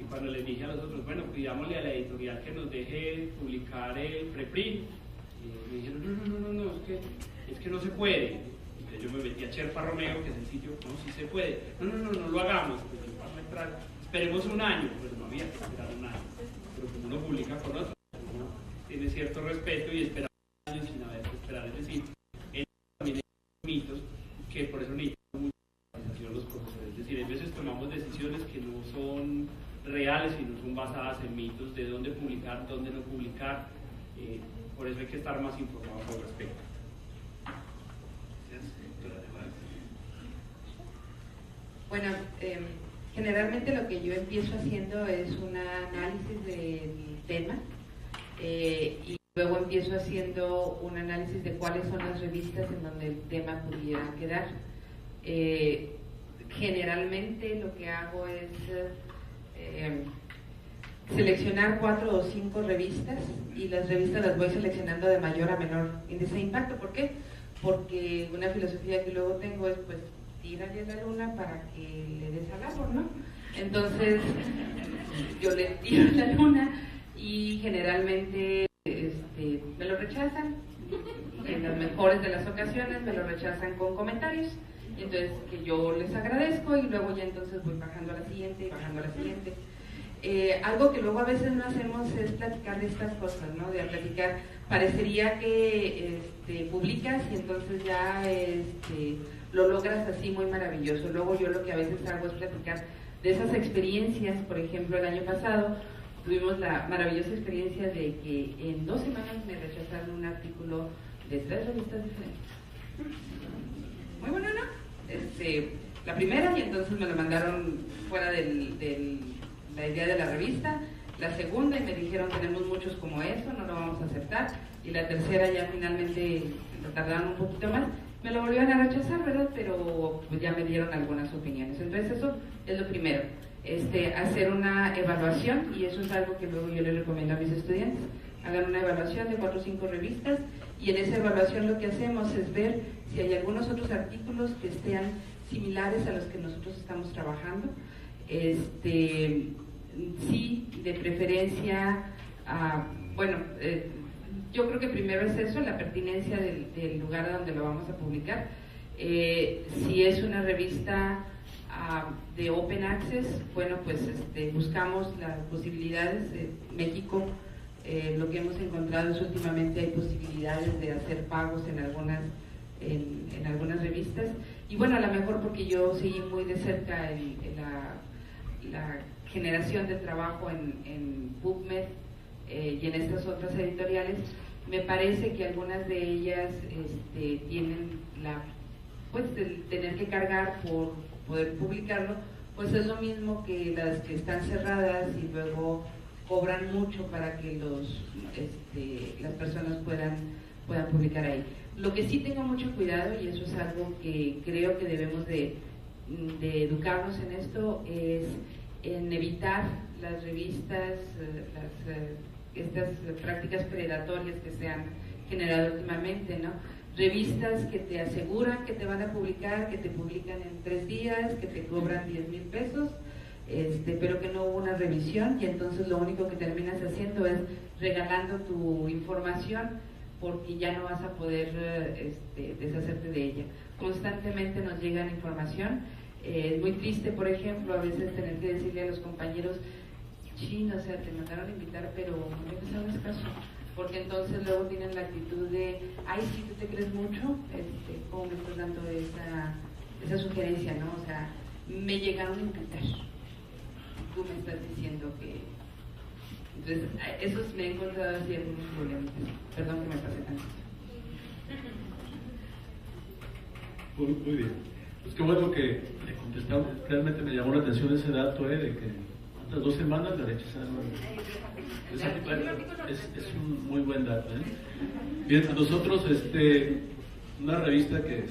cuando les dije a los otros, bueno, pidámosle a la editorial que nos deje publicar el preprint, me dijeron, no, es que no se puede. Entonces yo me metí a Cherpa Romeo, que es el sitio, no, sí se puede. No lo hagamos, pues yo vamos a entrar, esperemos un año, pues no había que esperar un año, pero como uno publica con otros, uno tiene cierto respeto y espera un año sin haber que esperar, es decir, también hay mitos que por eso necesitamos mucha organización los profesores, es decir, a veces tomamos decisiones que no son reales y no son basadas en mitos de dónde publicar, dónde no publicar, por eso hay que estar más informados al respecto. Bueno, generalmente lo que yo empiezo haciendo es un análisis del tema y luego empiezo haciendo un análisis de cuáles son las revistas en donde el tema pudiera quedar. Generalmente lo que hago es seleccionar 4 o 5 revistas y las revistas las voy seleccionando de mayor a menor índice de impacto. ¿Por qué? Porque una filosofía que luego tengo es pues tírale a la luna para que le des al árbol, ¿no? Entonces yo le tiro a la luna y generalmente me lo rechazan, en las mejores de las ocasiones me lo rechazan con comentarios, y entonces que yo les agradezco y luego ya entonces voy bajando a la siguiente y bajando a la siguiente. Algo que luego a veces no hacemos es platicar de estas cosas, ¿no? De platicar, parecería que publicas y entonces ya lo logras así muy maravilloso. Luego yo lo que a veces hago es platicar de esas experiencias. Por ejemplo, el año pasado tuvimos la maravillosa experiencia de que en 2 semanas me rechazaron un artículo de 3 revistas diferentes. Muy bueno, ¿no? La primera, y entonces me lo mandaron fuera la idea de la revista. La segunda, y me dijeron, tenemos muchos como eso, no lo vamos a aceptar. Y la tercera, ya finalmente lo tardaron un poquito más, me lo volvieron a rechazar, ¿verdad? Pero pues ya me dieron algunas opiniones. Entonces eso es lo primero, hacer una evaluación, y eso es algo que luego yo les recomiendo a mis estudiantes. Hagan una evaluación de 4 o 5 revistas, y en esa evaluación lo que hacemos es ver si hay algunos otros artículos que estén similares a los que nosotros estamos trabajando. Sí, de preferencia, yo creo que primero es eso, la pertinencia del lugar donde lo vamos a publicar. Si es una revista de Open Access, bueno, pues buscamos las posibilidades. México, lo que hemos encontrado es últimamente hay posibilidades de hacer pagos en algunas revistas, y bueno, a lo mejor porque yo seguí muy de cerca la generación de trabajo en PubMed y en estas otras editoriales, me parece que algunas de ellas tienen el tener que cargar por poder publicarlo, pues es lo mismo que las que están cerradas y luego cobran mucho para que las personas puedan publicar ahí. Lo que sí tengo mucho cuidado, y eso es algo que creo que debemos de educarnos en esto, es en evitar las revistas, estas prácticas predatorias que se han generado últimamente, ¿no? Revistas que te aseguran que te van a publicar, que te publican en 3 días, que te cobran 10,000 pesos, pero que no hubo una revisión, y entonces lo único que terminas haciendo es regalando tu información porque ya no vas a poder deshacerte de ella. Constantemente nos llega la información. Es muy triste, por ejemplo, a veces tener que decirle a los compañeros, chin, o sea, te mandaron a invitar, pero no les hagas caso, porque entonces luego tienen la actitud de, ay, sí, tú te crees mucho, ¿cómo me estás dando esa sugerencia, no? O sea, me llegaron a invitar, tú me estás diciendo que... Entonces, eso me he encontrado así algunos problemas. Perdón que me pase tanto. Muy bien. Pues qué bueno que le contestamos. Realmente me llamó la atención ese dato, de que ¿cuántas? 2 semanas le rechazaron. Es un muy buen dato. Bien, nosotros, una revista que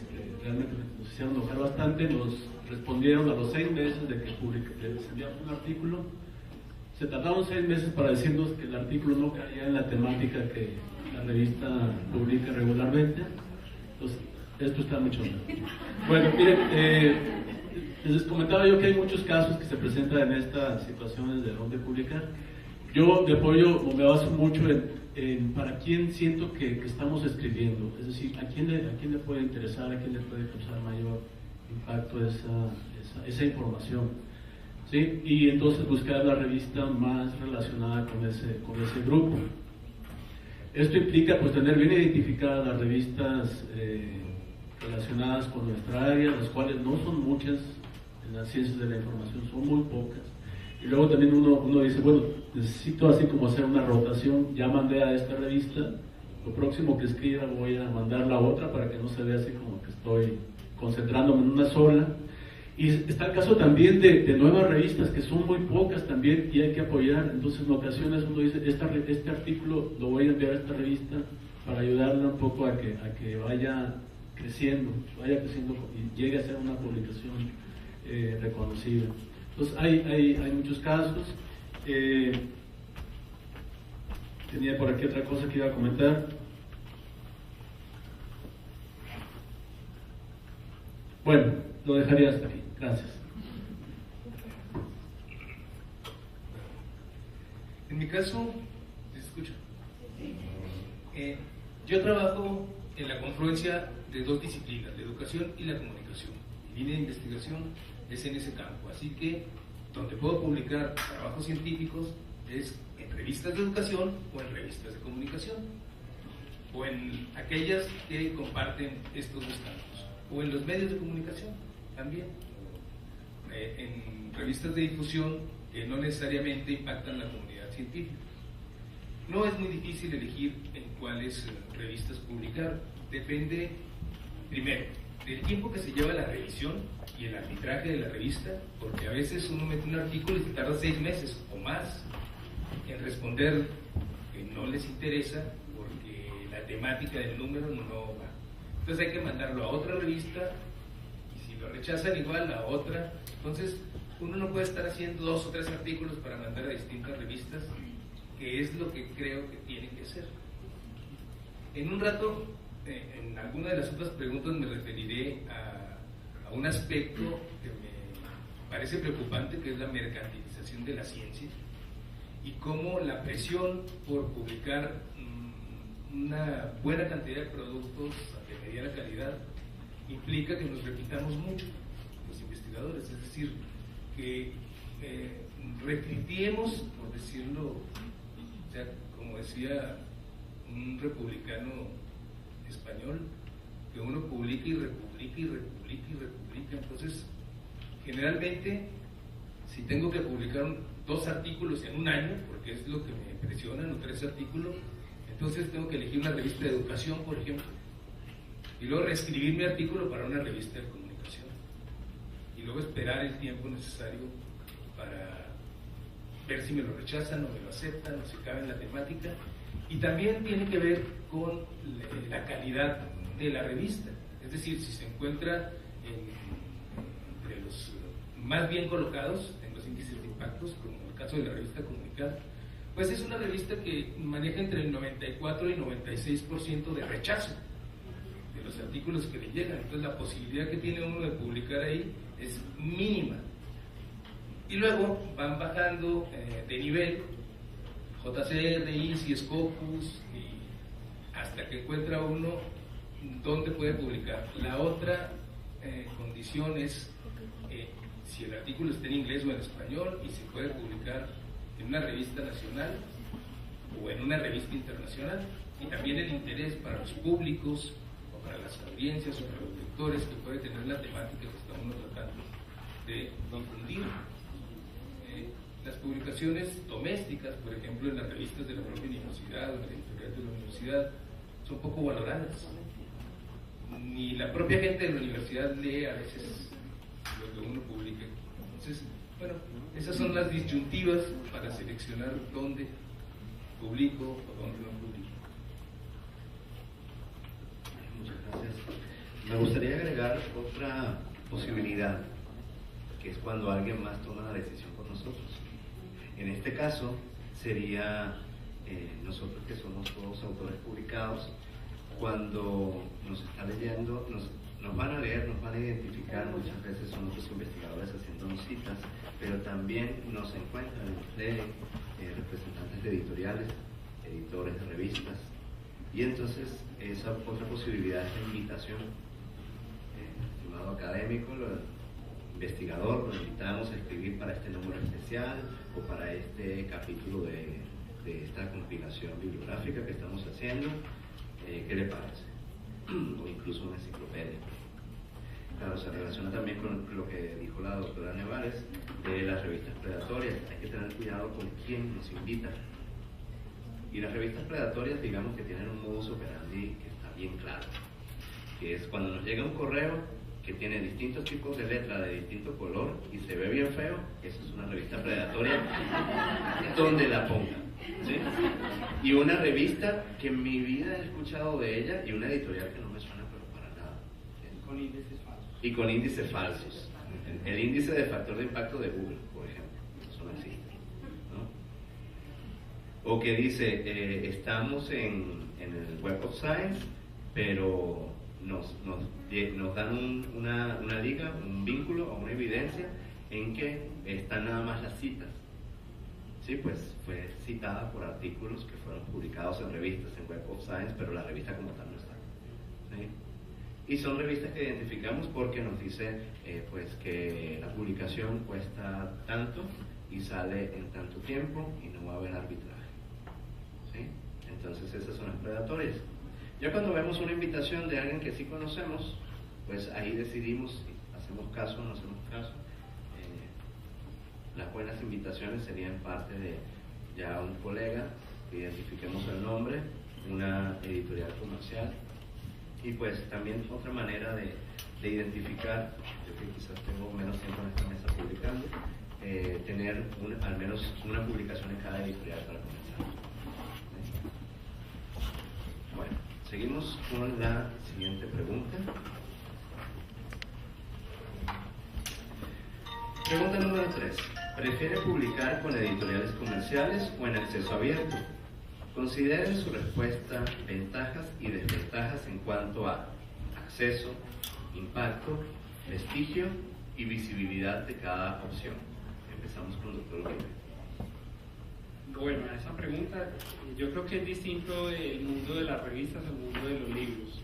realmente nos hicieron enojar bastante, nos respondieron a los 6 meses de que les enviamos un artículo. Se tardaron 6 meses para decirnos que el artículo no caía en la temática que la revista publica regularmente. Entonces, esto está mucho mal. Bueno, miren, les comentaba yo que hay muchos casos que se presentan en estas situaciones de dónde publicar. Yo de apoyo me baso mucho en para quién siento que estamos escribiendo, es decir, a quién le puede interesar, a quién le puede causar mayor impacto esa información, ¿sí? Y entonces buscar la revista más relacionada con ese grupo. Esto implica pues tener bien identificadas las revistas relacionadas con nuestra área, las cuales no son muchas en las ciencias de la información, son muy pocas. Y luego también uno dice, bueno, necesito así como hacer una rotación, ya mandé a esta revista, lo próximo que escriba voy a mandar la otra para que no se vea así como que estoy concentrándome en una sola. Y está el caso también de nuevas revistas que son muy pocas también y hay que apoyar. Entonces en ocasiones uno dice, este artículo lo voy a enviar a esta revista para ayudarla un poco a que vaya creciendo y llegue a ser una publicación reconocida. Entonces hay muchos casos. Tenía por aquí otra cosa que iba a comentar. Bueno, lo dejaría hasta aquí. Gracias. En mi caso, ¿se escucha? Yo trabajo en la confluencia de dos disciplinas, la educación y la comunicación. Mi línea de investigación es en ese campo, así que donde puedo publicar trabajos científicos es en revistas de educación o en revistas de comunicación, o en aquellas que comparten estos dos campos, o en los medios de comunicación también, en revistas de difusión que no necesariamente impactan la comunidad científica. No es muy difícil elegir en cuáles revistas publicar, depende primero del tiempo que se lleva la revisión y el arbitraje de la revista, porque a veces uno mete un artículo y se tarda 6 meses o más en responder que no les interesa porque la temática del número no va. Entonces hay que mandarlo a otra revista y si lo rechazan igual a otra. Entonces uno no puede estar haciendo 2 o 3 artículos para mandar a distintas revistas, que es lo que creo que tienen que hacer. En un rato, en alguna de las otras preguntas me referiré a un aspecto que me parece preocupante, que es la mercantilización de la ciencia y cómo la presión por publicar una buena cantidad de productos de mediana calidad implica que nos repitamos mucho los investigadores, es decir, que repitiemos, por decirlo, o sea, como decía un republicano español, que uno publica y republica y republica y republica. Entonces, generalmente, si tengo que publicar 2 artículos en un año, porque es lo que me presionan, o 3 artículos, entonces tengo que elegir una revista de educación, por ejemplo, y luego reescribir mi artículo para una revista de comunicación, y luego esperar el tiempo necesario para ver si me lo rechazan o me lo aceptan o si cabe en la temática. Y también tiene que ver con la calidad de la revista, es decir, si se encuentra entre los más bien colocados en los índices de impactos, como en el caso de la revista Comunicar, pues es una revista que maneja entre el 94 y 96% de rechazo de los artículos que le llegan. Entonces la posibilidad que tiene uno de publicar ahí es mínima. Y luego van bajando de nivel JCR, ICI, Scopus, y hasta que encuentra uno dónde puede publicar. La otra condición es si el artículo está en inglés o en español y se puede publicar en una revista nacional o en una revista internacional, y también el interés para los públicos o para las audiencias o para los lectores que puede tener la temática que estamos tratando de difundir. Las publicaciones domésticas, por ejemplo, en las revistas de la propia universidad o en la editorial de la universidad, son poco valoradas. Ni la propia gente de la universidad lee a veces lo que uno publica. Entonces, bueno, esas son las disyuntivas para seleccionar dónde publico o dónde no publico. Muchas gracias. Me gustaría agregar otra posibilidad, que es cuando alguien más toma la decisión por nosotros. En este caso sería nosotros, que somos todos autores publicados, cuando nos está leyendo, nos van a leer, nos van a identificar, muchas veces son otros investigadores haciendo citas, pero también nos encuentran en ustedes representantes de editoriales, editores de revistas, y entonces esa otra posibilidad es la invitación. Estimado académico, investigador, lo invitamos a escribir para este número especial o para este capítulo de esta compilación bibliográfica que estamos haciendo. ¿Qué le parece? O incluso una enciclopedia. Claro, se relaciona también con lo que dijo la doctora Nevares de las revistas predatorias. Hay que tener cuidado con quién nos invita. Y las revistas predatorias, digamos que tienen un modus operandi que está bien claro, que es cuando nos llega un correo que tiene distintos tipos de letra de distinto color y se ve bien feo, eso es una revista predatoria donde la pongan, ¿sí? Y una revista que en mi vida he escuchado de ella y una editorial que no me suena pero para nada. Con índices falsos. Y con índices falsos. El índice de factor de impacto de Google, por ejemplo, eso no existe, ¿no? O que dice, estamos en el Web of Science, pero nos dan una liga, un vínculo o una evidencia en que están nada más las citas. Sí, pues fue citada por artículos que fueron publicados en revistas en Web of Science, pero la revista como tal no está. ¿Sí? Y son revistas que identificamos porque nos dice pues que la publicación cuesta tanto y sale en tanto tiempo y no va a haber arbitraje. ¿Sí? Entonces esas son las predatorias. Ya cuando vemos una invitación de alguien que sí conocemos, pues ahí decidimos si hacemos caso o no hacemos caso. Las buenas invitaciones serían parte de ya un colega, que identifiquemos el nombre, una editorial comercial, y pues también otra manera de identificar, yo que quizás tengo menos tiempo en esta mesa publicando, tener al menos una publicación en cada editorial para comenzar. Bueno, seguimos con la siguiente pregunta. Pregunta número 3. ¿Prefiere publicar con editoriales comerciales o en acceso abierto? Consideren su respuesta ventajas y desventajas en cuanto a acceso, impacto, prestigio y visibilidad de cada opción. Empezamos con el doctor Uribe. Bueno, a esa pregunta yo creo que es distinto el mundo de las revistas al mundo de los libros.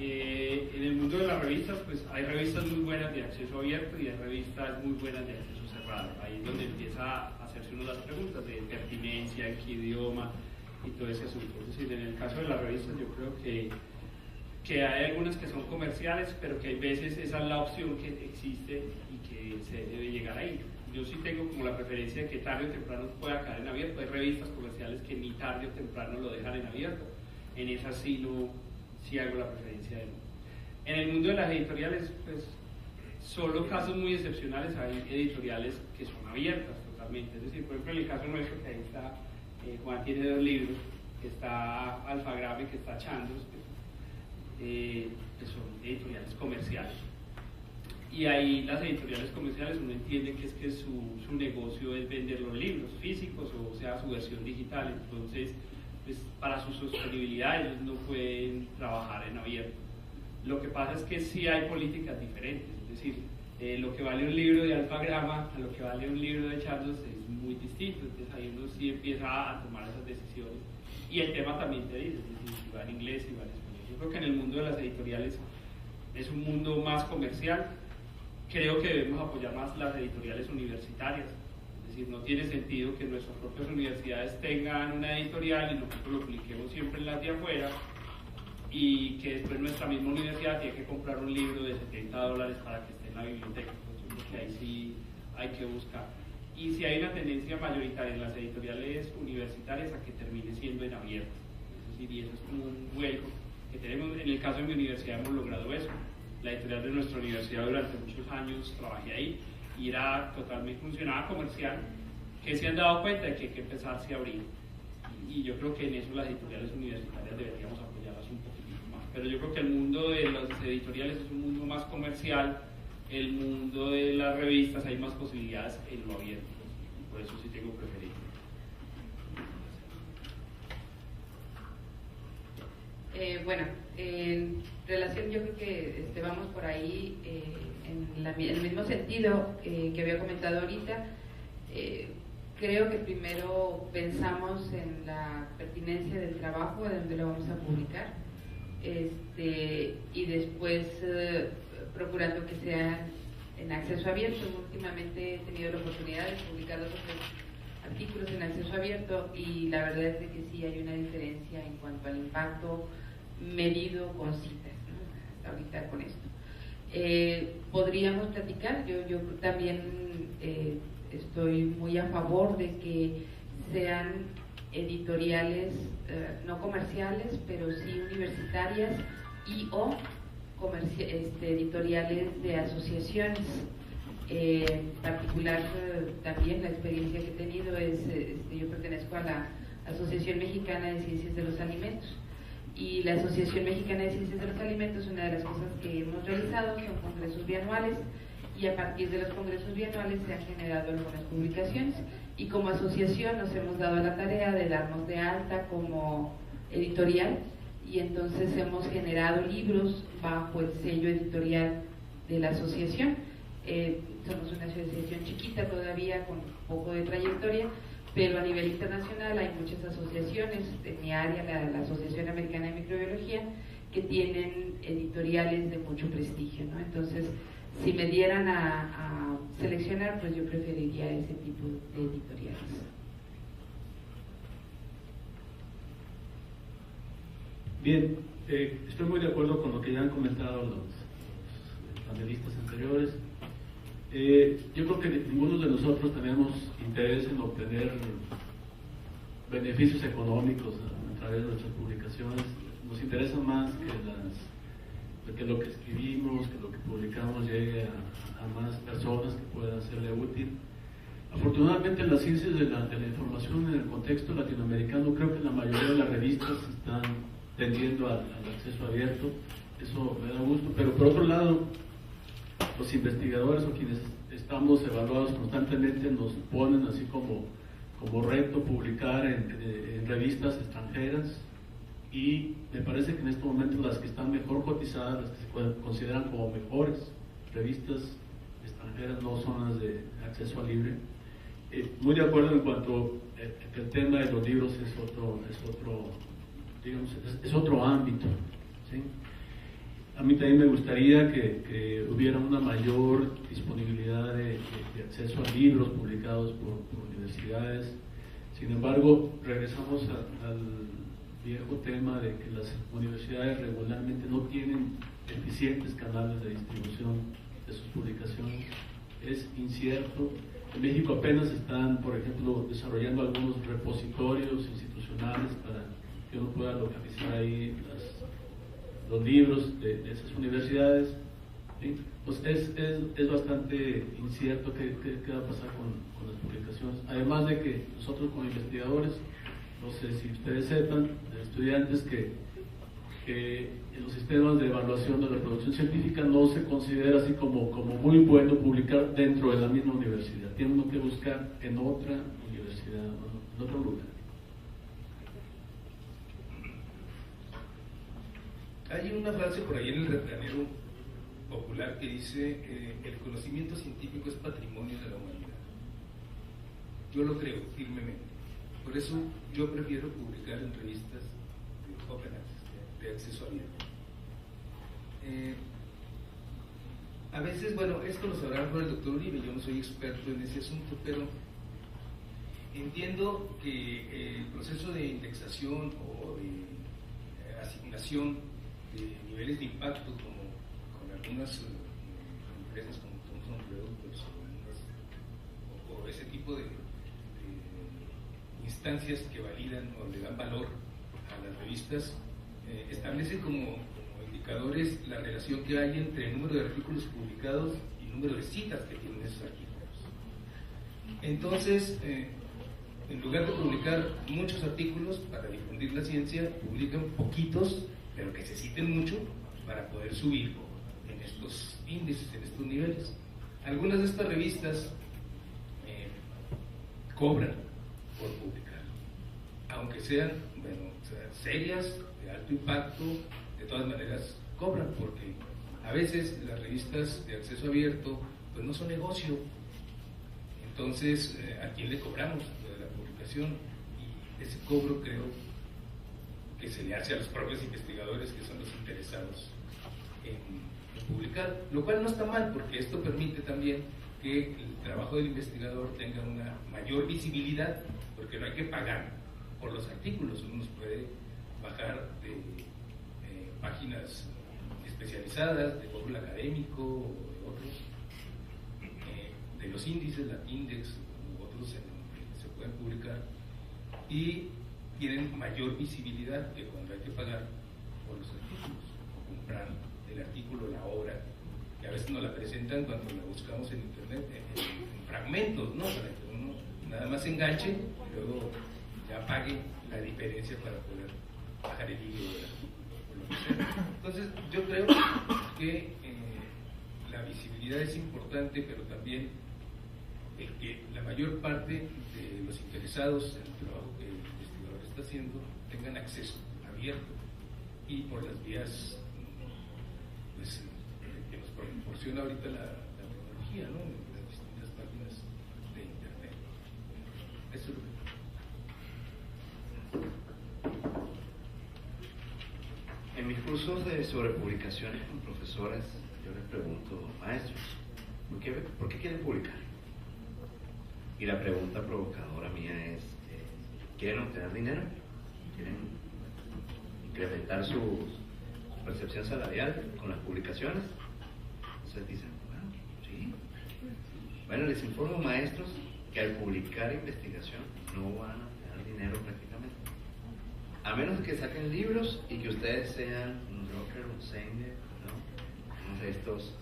En el mundo de las revistas, pues hay revistas muy buenas de acceso abierto y hay revistas muy buenas de acceso cerrado. Ahí es donde empieza a hacerse uno las preguntas de pertinencia, en qué idioma y todo ese asunto. Es decir, en el caso de las revistas yo creo que hay algunas que son comerciales, pero que hay veces esa es la opción que existe y que se debe llegar ahí. Yo sí tengo como la preferencia de que tarde o temprano pueda caer en abierto. Hay revistas comerciales que ni tarde o temprano lo dejan en abierto. En esas sí hago la preferencia de no. En el mundo de las editoriales, pues solo casos muy excepcionales hay editoriales que son abiertas totalmente. Es decir, por ejemplo, en el caso nuestro, que ahí está, Juan tiene 2 libros, que está Alfagrave, que está Chandos, que son editoriales comerciales. Y ahí las editoriales comerciales uno entiende que es que su negocio es vender los libros físicos o sea su versión digital. Entonces, pues, para su sostenibilidad ellos no pueden trabajar en abierto. Lo que pasa es que sí hay políticas diferentes, es decir, lo que vale un libro de Alfagrama a lo que vale un libro de Chandos es muy distinto. Entonces ahí uno sí empieza a tomar esas decisiones. Y el tema también te dice, es decir, si va en inglés, si va en español. Yo creo que en el mundo de las editoriales es un mundo más comercial. Creo que debemos apoyar más las editoriales universitarias. Es decir, no tiene sentido que nuestras propias universidades tengan una editorial y nosotros lo publiquemos siempre en las de afuera y que después nuestra misma universidad tiene que comprar un libro de $70 para que esté en la biblioteca. Pues yo creo que ahí sí hay que buscar. Y si hay una tendencia mayoritaria en las editoriales universitarias a que termine siendo en abierto. Es decir, y eso es como un vuelco que tenemos. En el caso de mi universidad hemos logrado eso. La editorial de nuestra universidad durante muchos años trabajé ahí y era totalmente, funcionaba comercial, que se han dado cuenta de que hay que empezarse a abrir. Y yo creo que en eso las editoriales universitarias deberíamos apoyarlas un poquito más. Pero yo creo que el mundo de las editoriales es un mundo más comercial, el mundo de las revistas hay más posibilidades en lo abierto. Por eso sí tengo preferencia. Bueno, en relación, yo creo que vamos por ahí en el mismo sentido que había comentado ahorita. Creo que primero pensamos en la pertinencia del trabajo, de dónde lo vamos a publicar, y después procurando que sea en acceso abierto. Últimamente he tenido la oportunidad de publicar 2 o 3 artículos en acceso abierto y la verdad es de que sí hay una diferencia en cuanto al impacto medido con citas, ¿no? Hasta ahorita con esto. Podríamos platicar, yo también estoy muy a favor de que sean editoriales no comerciales, pero sí universitarias y o editoriales de asociaciones. En particular, también la experiencia que he tenido es, yo pertenezco a la Asociación Mexicana de Ciencias de los Alimentos, y la Asociación Mexicana de Ciencias de los Alimentos, una de las cosas que hemos realizado son congresos bianuales, y a partir de los congresos bianuales se han generado algunas publicaciones, y como asociación nos hemos dado la tarea de darnos de alta como editorial, y entonces hemos generado libros bajo el sello editorial de la asociación. Somos una asociación chiquita todavía, con poco de trayectoria, pero a nivel internacional hay muchas asociaciones, en mi área, la Asociación Americana de Microbiología, que tienen editoriales de mucho prestigio, ¿no? Entonces, si me dieran a seleccionar, pues yo preferiría ese tipo de editoriales. Bien, estoy muy de acuerdo con lo que ya han comentado los panelistas anteriores. Yo creo que ninguno de nosotros tenemos interés en obtener beneficios económicos a través de nuestras publicaciones. Nos interesa más que lo que escribimos, que lo que publicamos llegue a más personas que puedan serle útil. Afortunadamente, las ciencias de la información en el contexto latinoamericano, creo que la mayoría de las revistas están tendiendo al acceso abierto. Eso me da gusto, pero por otro lado, los investigadores o quienes estamos evaluados constantemente nos ponen así como reto publicar en revistas extranjeras, y me parece que en este momento las que están mejor cotizadas, las que se consideran como mejores revistas extranjeras, no son las de acceso libre. Muy de acuerdo en cuanto que el tema de los libros es otro ámbito, ¿sí? A mí también me gustaría que hubiera una mayor disponibilidad de acceso a libros publicados por universidades. Sin embargo, regresamos al viejo tema de que las universidades regularmente no tienen eficientes canales de distribución de sus publicaciones. Es incierto. En México apenas están, por ejemplo, desarrollando algunos repositorios institucionales para que uno pueda localizar ahí los libros de esas universidades, ¿sí? Pues es bastante incierto qué va a pasar con las publicaciones. Además de que nosotros como investigadores, no sé si ustedes sepan, estudiantes, que en los sistemas de evaluación de la producción científica no se considera así como muy bueno publicar dentro de la misma universidad. Tiene uno que buscar en otra universidad, en otro lugar. Hay una frase por ahí en el refranero popular que dice el conocimiento científico es patrimonio de la humanidad. Yo lo creo firmemente. Por eso yo prefiero publicar en revistas de open access, de acceso abierto. A veces, bueno, esto lo sabrá mejor el doctor Uribe, yo no soy experto en ese asunto, pero entiendo que el proceso de indexación o de asignación de niveles de impacto, como con algunas empresas como Thomson Reuters o ese tipo de instancias que validan o le dan valor a las revistas, establecen como indicadores la relación que hay entre el número de artículos publicados y el número de citas que tienen esos artículos. Entonces, en lugar de publicar muchos artículos para difundir la ciencia, publican poquitos, pero que se citen mucho para poder subir en estos índices, en estos niveles. Algunas de estas revistas cobran por publicar. aunque sean, bueno, o sea, serias, de alto impacto, de todas maneras cobran, porque a veces las revistas de acceso abierto pues no son negocio. Entonces, ¿a quién le cobramos lo de la publicación? Y ese cobro creo que se le hace a los propios investigadores, que son los interesados en publicar, lo cual no está mal, porque esto permite también que el trabajo del investigador tenga una mayor visibilidad, porque no hay que pagar por los artículos, uno los puede bajar de páginas especializadas, de Google Académico o de otros, de los índices, Latindex u otros en donde se pueden publicar, y tienen mayor visibilidad que cuando hay que pagar por los artículos, o comprar el artículo, la obra, que a veces nos la presentan cuando la buscamos en internet en fragmentos, ¿no? Para que uno nada más se enganche y luego ya pague la diferencia para poder bajar el hilo del artículo o lo que sea. Entonces yo creo que la visibilidad es importante, pero también el que la mayor parte de los interesados en el trabajo que el investigador está haciendo tengan acceso abierto y por las vías pues, que nos proporciona ahorita la tecnología, ¿no? Las distintas páginas de internet. Eso es lo que... En mis cursos sobre publicaciones con profesores, yo les pregunto, maestros, ¿por qué quieren publicar? Y la pregunta provocadora mía es, ¿quieren obtener dinero? ¿Quieren incrementar su percepción salarial con las publicaciones? Entonces dicen, bueno, sí. Bueno, les informo, maestros, que al publicar investigación no van a obtener dinero prácticamente. A menos que saquen libros y que ustedes sean un Drucker, un Sanger, ¿no? Uno de estos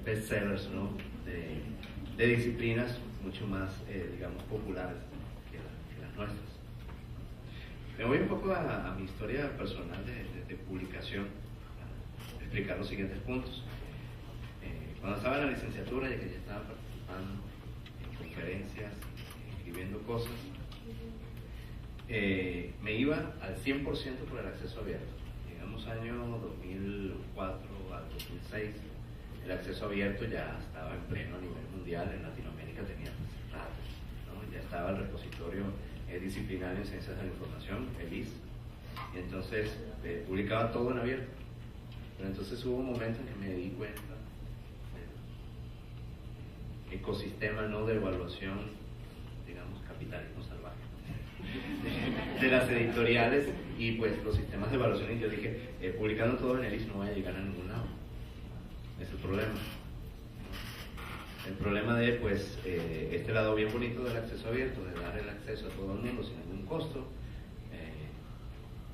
bestsellers, ¿no? De disciplinas mucho más, digamos, populares que las nuestras. Me voy un poco a mi historia personal de publicación, para explicar los siguientes puntos. Cuando estaba en la licenciatura, ya que ya estaba participando en conferencias, escribiendo cosas, me iba al 100% por el acceso abierto. Digamos, año 2004 al 2006, el acceso abierto ya estaba en pleno a nivel mundial, en Latinoamérica tenía cerrado, ¿no? Ya estaba el repositorio disciplinario en Ciencias de la Información, el IS, y entonces publicaba todo en abierto. Pero entonces hubo un momento en que me di cuenta del ecosistema, ¿no?, de evaluación, digamos, capitalismo salvaje, de las editoriales y pues los sistemas de evaluación, y yo dije, publicando todo en el IS no voy a llegar a ningún lado. Es el problema. El problema de, pues, este lado bien bonito del acceso abierto, de dar el acceso a todo el mundo sin ningún costo,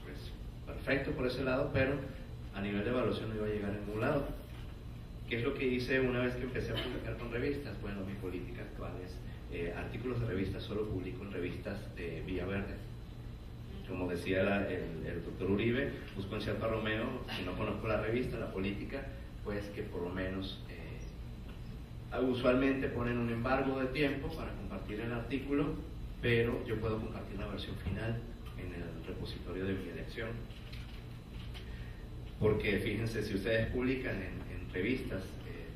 pues, perfecto por ese lado, pero a nivel de evaluación no iba a llegar a ningún lado. ¿Qué es lo que hice una vez que empecé a publicar con revistas? Bueno, mi política actual es artículos de revistas, solo publico en revistas de Villa Verde. Como decía el doctor Uribe, busco en Alfa Romeo, si no conozco la revista, la política, pues que por lo menos usualmente ponen un embargo de tiempo para compartir el artículo, pero yo puedo compartir la versión final en el repositorio de mi elección. Porque fíjense, si ustedes publican en revistas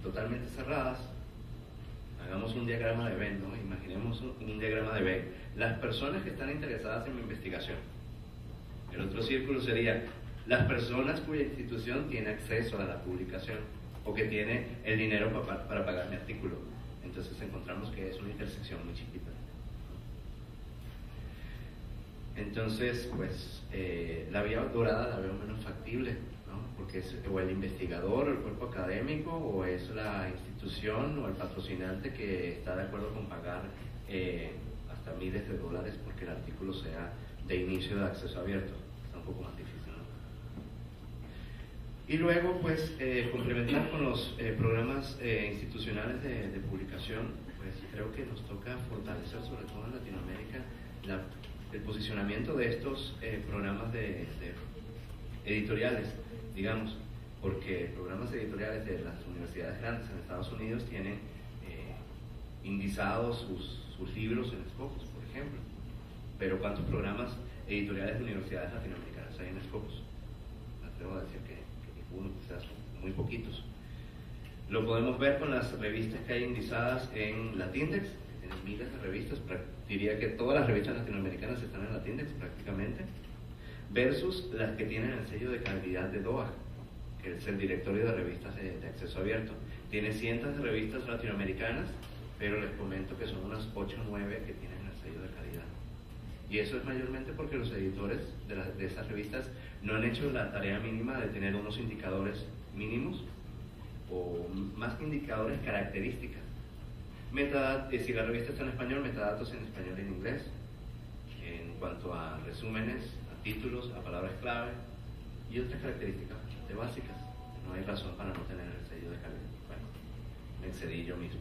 totalmente cerradas, hagamos un diagrama de Venn, ¿no? Imaginemos un diagrama de Venn. Las personas que están interesadas en mi investigación. El otro círculo sería las personas cuya institución tiene acceso a la publicación o que tiene el dinero para pagar mi artículo. Entonces encontramos que es una intersección muy chiquita. Entonces, pues, la vía dorada la veo menos factible, ¿no? Porque es o el investigador, o el cuerpo académico, o es la institución o el patrocinante que está de acuerdo con pagar hasta miles de dólares porque el artículo sea de inicio de acceso abierto. Está un poco más difícil, ¿no? Y luego, pues, complementar con los programas institucionales de publicación, pues creo que nos toca fortalecer, sobre todo en Latinoamérica, el posicionamiento de estos programas de editoriales, digamos, porque programas editoriales de las universidades grandes en Estados Unidos tienen indizados sus libros en Scopus, por ejemplo, pero ¿cuántos programas editoriales de universidades latinoamericanas. Hay unos pocos, me atrevo a decir que ninguno, quizás muy poquitos. Lo podemos ver con las revistas que hay indizadas en Latindex, que tienen miles de revistas, diría que todas las revistas latinoamericanas están en Latindex prácticamente, versus las que tienen el sello de calidad de DOA, que es el directorio de revistas de acceso abierto. Tiene cientos de revistas latinoamericanas, pero les comento que son unas 8 o 9 que tienen el sello de calidad. Y eso es mayormente porque los editores de esas revistas no han hecho la tarea mínima de tener unos indicadores mínimos, o más que indicadores, características. Si la revista está en español, metadatos en español y en inglés, en cuanto a resúmenes, a títulos, a palabras clave y otras características básicas. No hay razón para no tener el sello de calidad. Bueno, me excedí yo mismo.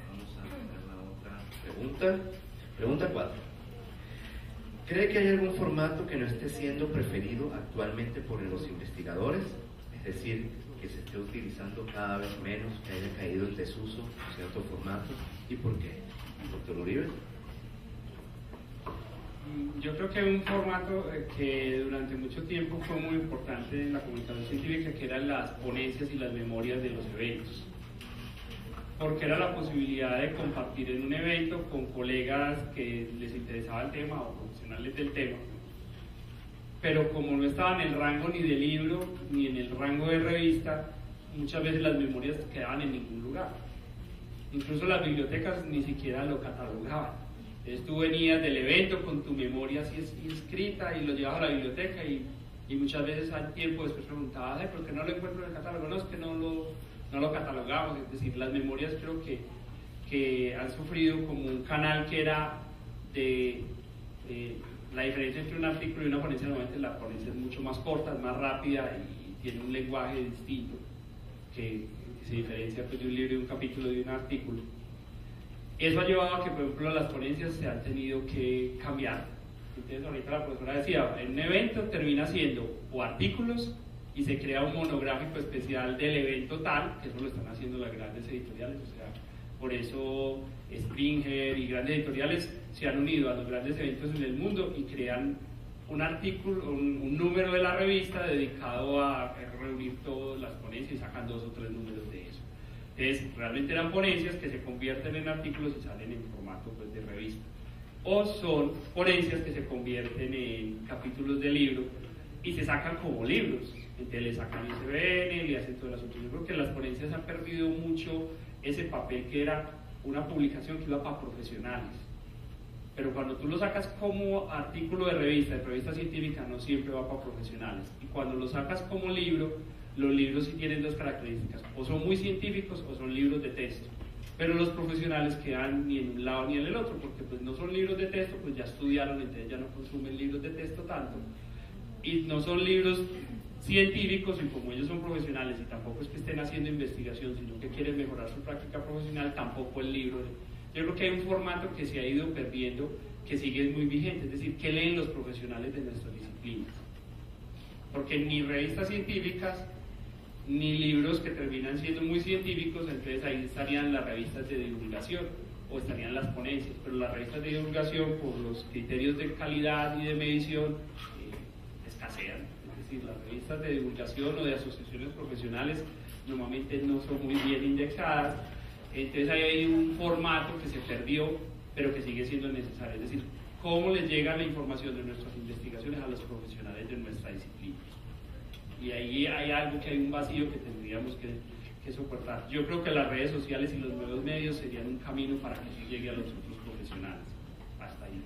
Vamos a ver la otra pregunta. Pregunta 4. ¿Cree que hay algún formato que no esté siendo preferido actualmente por los investigadores? Es decir, que se esté utilizando cada vez menos, que haya caído en desuso cierto formato. ¿Y por qué? Doctor Uribe. Yo creo que hay un formato que durante mucho tiempo fue muy importante en la comunicación científica, que eran las ponencias y las memorias de los eventos, porque era la posibilidad de compartir en un evento con colegas que les interesaba el tema o profesionales del tema, pero como no estaba en el rango ni de libro ni en el rango de revista, muchas veces las memorias quedaban en ningún lugar. Incluso las bibliotecas ni siquiera lo catalogaban. Entonces tú venías del evento con tu memoria así inscrita y lo llevabas a la biblioteca y muchas veces al tiempo después preguntabas, ¿por qué no lo encuentro en el catálogo? No, es que no lo catalogamos. Es decir, las memorias creo que han sufrido como un canal que era de la diferencia entre un artículo y una ponencia. Normalmente la ponencia es mucho más corta, es más rápida y tiene un lenguaje distinto que se diferencia pues, de un libro y un capítulo de un artículo. Eso ha llevado a que, por ejemplo, las ponencias se han tenido que cambiar. Entonces, ahorita la profesora decía, en un evento termina siendo o artículos y se crea un monográfico especial del evento tal, que eso lo están haciendo las grandes editoriales, o sea, por eso Springer y grandes editoriales se han unido a los grandes eventos en el mundo y crean un artículo, un número de la revista dedicado a reunir todas las ponencias y sacan 2 o 3 números de eso. Entonces, realmente eran ponencias que se convierten en artículos y salen en formato pues, de revista. O son ponencias que se convierten en capítulos de libro y se sacan como libros. Entonces le sacan ISBN, le hacen todo el asunto. Yo creo que las ponencias han perdido mucho ese papel que era una publicación que iba para profesionales. Pero cuando tú lo sacas como artículo de revista científica, no siempre va para profesionales. Y cuando lo sacas como libro, los libros sí tienen 2 características, o son muy científicos o son libros de texto, pero los profesionales quedan ni en un lado ni en el otro, porque pues no son libros de texto, pues ya estudiaron, entonces ya no consumen libros de texto tanto, y no son libros científicos, y como ellos son profesionales y tampoco es que estén haciendo investigación, sino que quieren mejorar su práctica profesional, tampoco el libro. Yo creo que hay un formato que se ha ido perdiendo, que sigue muy vigente, es decir, ¿qué leen los profesionales de nuestras disciplinas? Porque ni revistas científicas ni libros que terminan siendo muy científicos, entonces ahí estarían las revistas de divulgación o estarían las ponencias, pero las revistas de divulgación por los criterios de calidad y de medición escasean. Es decir, las revistas de divulgación o de asociaciones profesionales normalmente no son muy bien indexadas, entonces ahí hay un formato que se perdió pero que sigue siendo necesario, es decir, cómo les llega la información de nuestras investigaciones a los profesionales de nuestra disciplina. Y ahí hay algo que hay un vacío que tendríamos que soportar. Yo creo que las redes sociales y los nuevos medios serían un camino para que eso llegue a los otros profesionales. Hasta ahí.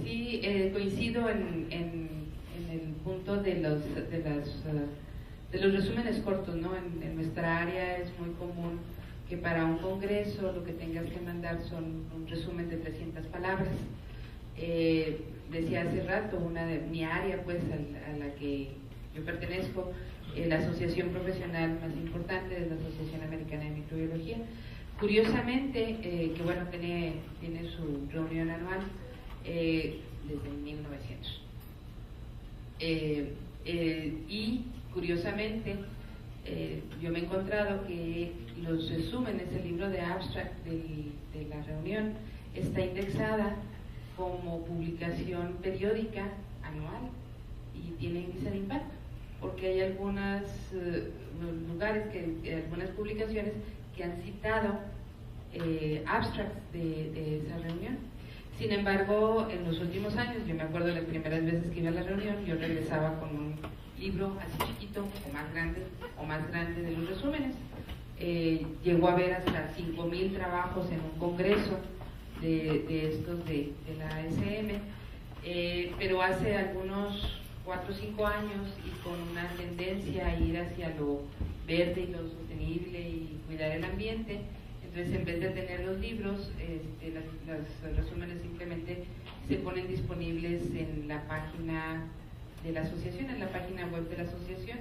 Sí, coincido en el punto de los resúmenes cortos, ¿no? En nuestra área es muy común que para un congreso lo que tengas que mandar son un resumen de 300 palabras. Decía hace rato, una de mi área, pues, a la que yo pertenezco, la asociación profesional más importante es la Asociación Americana de Microbiología. Curiosamente, que bueno, tiene su reunión anual desde 1900. Y curiosamente, yo me he encontrado que los resúmenes, el libro de abstract de la reunión está indexada como publicación periódica anual y tiene índice de impacto, porque hay algunos lugares, algunas publicaciones que han citado abstracts de esa reunión. Sin embargo, en los últimos años, yo me acuerdo de las primeras veces que iba a la reunión, yo regresaba con un libro así chiquito o más grande de los resúmenes. Llegó a haber hasta 5,000 trabajos en un congreso de estos de la SM, pero hace algunos 4 o 5 años, y con una tendencia a ir hacia lo verde y lo sostenible y cuidar el ambiente, entonces en vez de tener los libros, los resúmenes simplemente se ponen disponibles en la página de la asociación, en la página web de la asociación,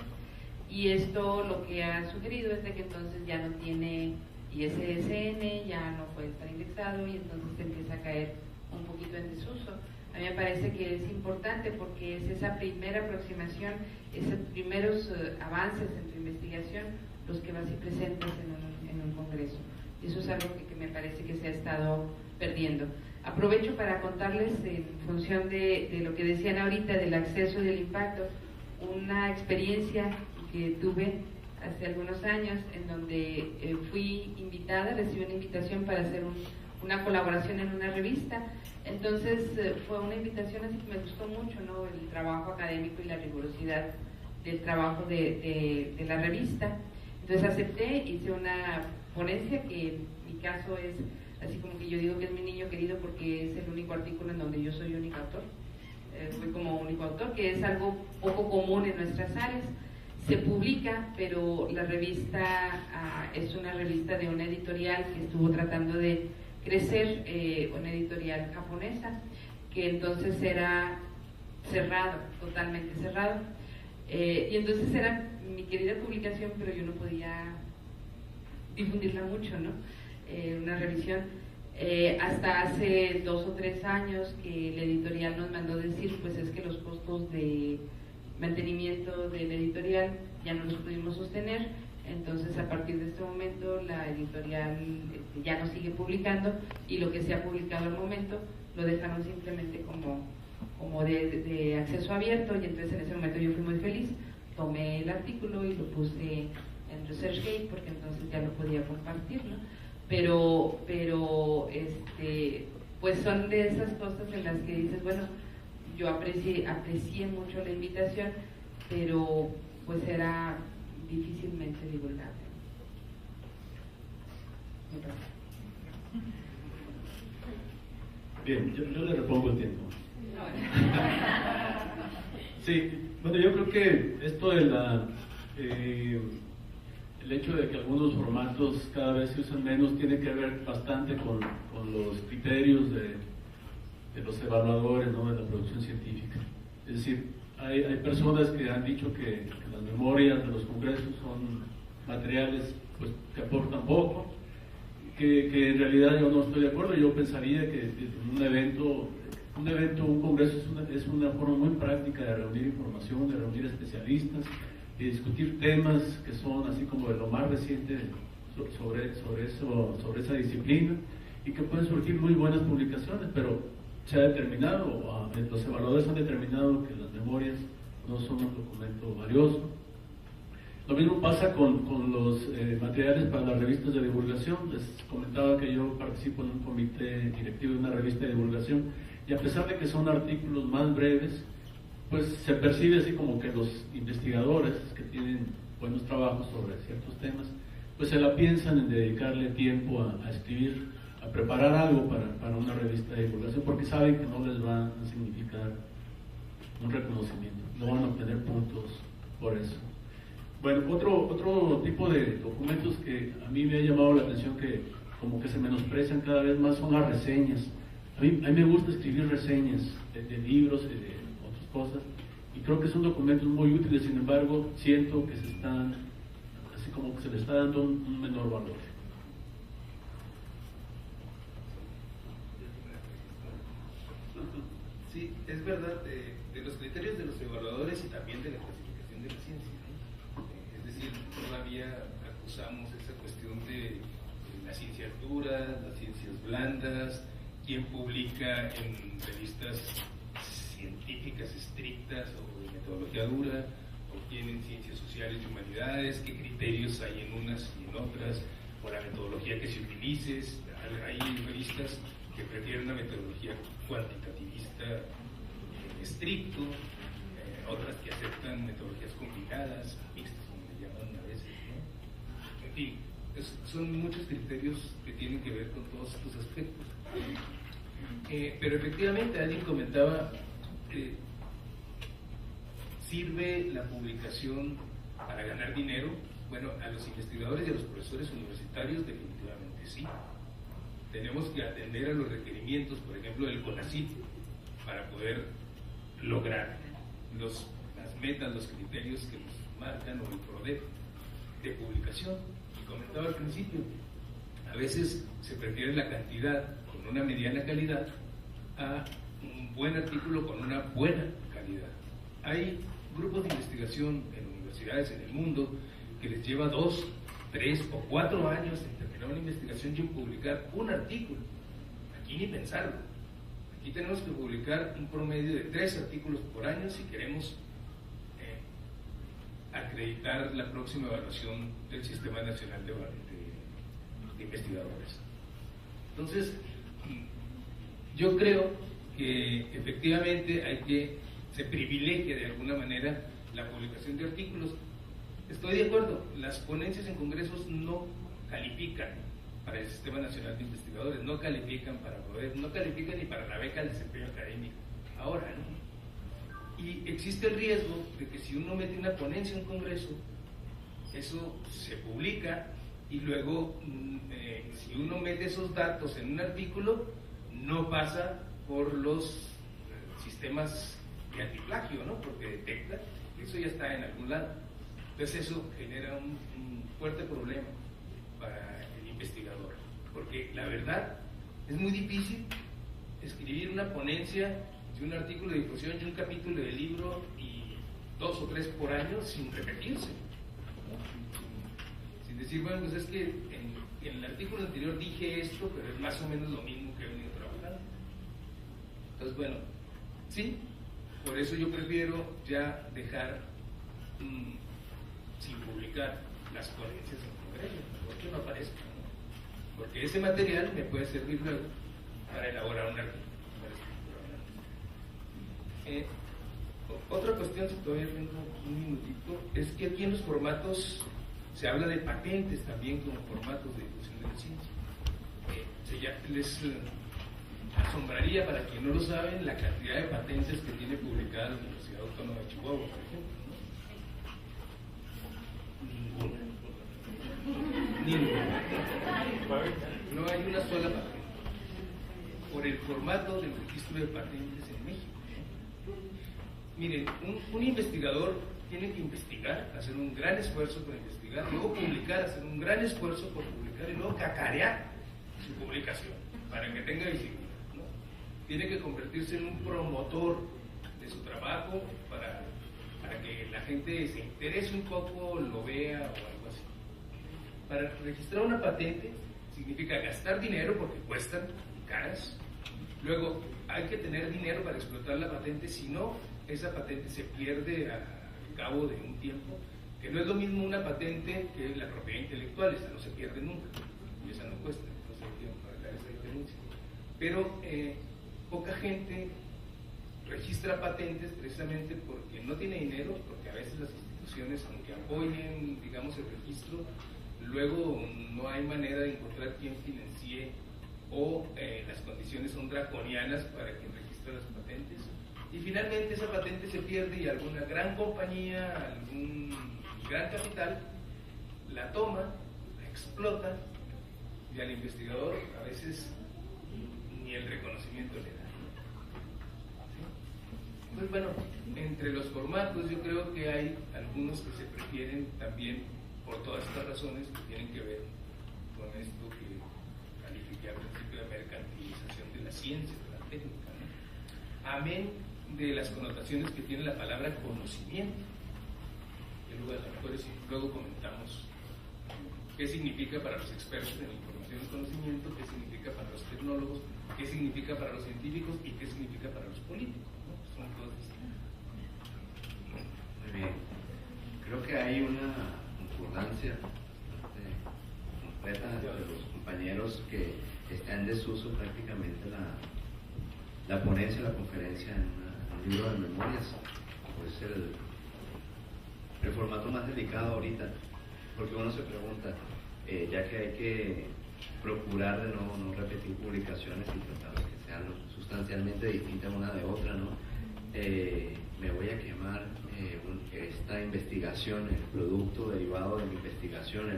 y esto lo que ha sugerido es de que entonces ya no tiene ISSN, ya no puede estar indexado, y entonces se empieza a caer un poquito en desuso. A mí me parece que es importante porque es esa primera aproximación, esos primeros avances en tu investigación los que vas y presentas en un congreso. Y eso es algo que me parece que se ha estado perdiendo. Aprovecho para contarles, en función de lo que decían ahorita del acceso y del impacto, una experiencia que tuve hace algunos años en donde fui invitada, recibí una invitación para hacer una colaboración en una revista. Entonces fue una invitación así que me gustó mucho, ¿no? El trabajo académico y la rigurosidad del trabajo de la revista. Entonces acepté, hice una ponencia que en mi caso es así como que yo digo que es mi niño querido porque es el único artículo en donde yo soy único autor. Fui como único autor, que es algo poco común en nuestras áreas. Se publica, pero la revista es una revista de una editorial que estuvo tratando de crecer, una editorial japonesa, que entonces era cerrado, totalmente cerrado. Y entonces era mi querida publicación, pero yo no podía difundirla mucho, ¿no? Una revisión. Hasta hace 2 o 3 años que la editorial nos mandó decir, pues es que los costos de mantenimiento de la editorial ya no los pudimos sostener, entonces a partir de este momento la editorial ya no sigue publicando, y lo que se ha publicado al momento lo dejaron simplemente como de acceso abierto, y entonces en ese momento yo fui muy feliz, tomé el artículo y lo puse en ResearchGate porque entonces ya lo podía compartir, ¿no? Pero pues son de esas cosas en las que dices, bueno, yo aprecié mucho la invitación, pero pues era difícilmente divulgable. Bien, yo le repongo el tiempo. Sí, bueno, yo creo que esto de el hecho de que algunos formatos cada vez se usan menos tiene que ver bastante con los criterios de los evaluadores, ¿no?, de la producción científica. Es decir, hay personas que han dicho que las memorias de los congresos son materiales pues, que aportan poco, que en realidad yo no estoy de acuerdo. Yo pensaría que un congreso es una forma muy práctica de reunir información, de reunir especialistas, y discutir temas que son así como de lo más reciente sobre esa disciplina, y que pueden surgir muy buenas publicaciones, pero se ha determinado, los evaluadores han determinado que las memorias no son un documento valioso. Lo mismo pasa con los materiales para las revistas de divulgación. Les comentaba que yo participo en un comité directivo de una revista de divulgación, y a pesar de que son artículos más breves, pues se percibe así como que los investigadores que tienen buenos trabajos sobre ciertos temas, pues se la piensan en dedicarle tiempo a escribir, a preparar algo para una revista de divulgación, porque saben que no les va a significar un reconocimiento, no van a obtener puntos por eso. Bueno, otro tipo de documentos que a mí me ha llamado la atención, que como que se menosprecian cada vez más, son las reseñas. A mí me gusta escribir reseñas de libros y de otras cosas, y creo que son documentos muy útiles. Sin embargo, siento que así como que se le está dando un menor valor. Sí, es verdad, de los criterios de los evaluadores y también de la clasificación de la ciencia, ¿no? Es decir, día acusamos esa cuestión de las ciencias duras, las ciencias blandas, quién publica en revistas científicas estrictas o de metodología dura, o quién en ciencias sociales y humanidades, qué criterios hay en unas y en otras, o la metodología que se utilice. Hay revistas que prefieren una metodología cuantitativista estricto, otras que aceptan metodologías complicadas, mixtas, como le llaman a veces, ¿no? En fin, son muchos criterios que tienen que ver con todos estos aspectos. Pero efectivamente, alguien comentaba, ¿sirve la publicación para ganar dinero? Bueno, a los investigadores y a los profesores universitarios definitivamente sí. Tenemos que atender a los requerimientos, por ejemplo, del CONACYT, para poder lograr las metas, los criterios que nos marcan, o el PRODEP de publicación. Y comentaba al principio, a veces se prefiere la cantidad con una mediana calidad a un buen artículo con una buena calidad. Hay grupos de investigación en universidades en el mundo que les lleva 2, 3 o 4 años en terminar una investigación y en publicar un artículo. Aquí ni pensarlo. Aquí tenemos que publicar un promedio de 3 artículos por año si queremos acreditar la próxima evaluación del Sistema Nacional de Investigadores. Entonces, yo creo que efectivamente se privilegia de alguna manera la publicación de artículos. Estoy de acuerdo, las ponencias en congresos no califican para el Sistema Nacional de Investigadores, no califican para poder, no califican ni para la beca de desempeño académico. Ahora, ¿no? Y existe el riesgo de que si uno mete una ponencia en un congreso, eso se publica y luego si uno mete esos datos en un artículo, no pasa por los sistemas de antiplagio, ¿no? Porque detecta que eso ya está en algún lado. Entonces eso genera un fuerte problema para el investigador, porque la verdad es muy difícil escribir una ponencia de un artículo de difusión y un capítulo de libro y 2 o 3 por año sin repetirse, ¿no? Sin decir, bueno, pues es que en el artículo anterior dije esto, pero es más o menos lo mismo que he venido trabajando. Entonces, bueno, sí, por eso yo prefiero ya dejar sin publicar las ponencias en congreso, porque no aparezca, ¿no? Porque ese material me puede servir luego para elaborar un artículo. Otra cuestión, si todavía tengo un minutito, es que aquí en los formatos se habla de patentes también como formatos de difusión de la ciencia. Les asombraría, para quien no lo sabe, la cantidad de patentes que tiene publicada la Universidad Autónoma de Chihuahua, por ejemplo. Ninguna. No hay una sola patente por el formato del registro de patentes en México. Miren, un investigador tiene que investigar, hacer un gran esfuerzo por investigar, luego publicar, hacer un gran esfuerzo por publicar y luego cacarear su publicación para que tenga visibilidad, ¿no? Tiene que convertirse en un promotor de su trabajo para que la gente se interese un poco, lo vea o algo así. Para registrar una patente significa gastar dinero porque cuestan caras. Luego hay que tener dinero para explotar la patente, si no, esa patente se pierde al cabo de un tiempo, que no es lo mismo una patente que la propiedad intelectual, esa no se pierde nunca, y esa no cuesta, entonces hay que pagar esa diferencia. Pero poca gente registra patentes precisamente porque no tiene dinero, porque a veces las instituciones, aunque apoyen, digamos, el registro, luego no hay manera de encontrar quien financie o las condiciones son draconianas para quien registra las patentes. Y finalmente esa patente se pierde y alguna gran compañía, algún gran capital la toma, la explota y al investigador a veces ni el reconocimiento le da. ¿Sí? Entonces, bueno, entre los formatos yo creo que hay algunos que se prefieren también por todas estas razones que tienen que ver con esto que califiqué al principio de mercantilización de la ciencia, de la técnica, ¿no? Amén de las connotaciones que tiene la palabra conocimiento, que luego comentamos qué significa para los expertos en información y conocimiento, qué significa para los tecnólogos, qué significa para los científicos y qué significa para los políticos, ¿no? Son cosas. Muy bien. Creo que hay una concordancia completa entre los compañeros que está en desuso prácticamente la ponencia, la conferencia en un libro de memorias. Pues el formato más delicado ahorita, porque uno se pregunta, ya que hay que procurar de no repetir publicaciones y tratar de que sean sustancialmente distintas una de otra, ¿no? Me voy a quemar esta investigación, el producto derivado de mi investigación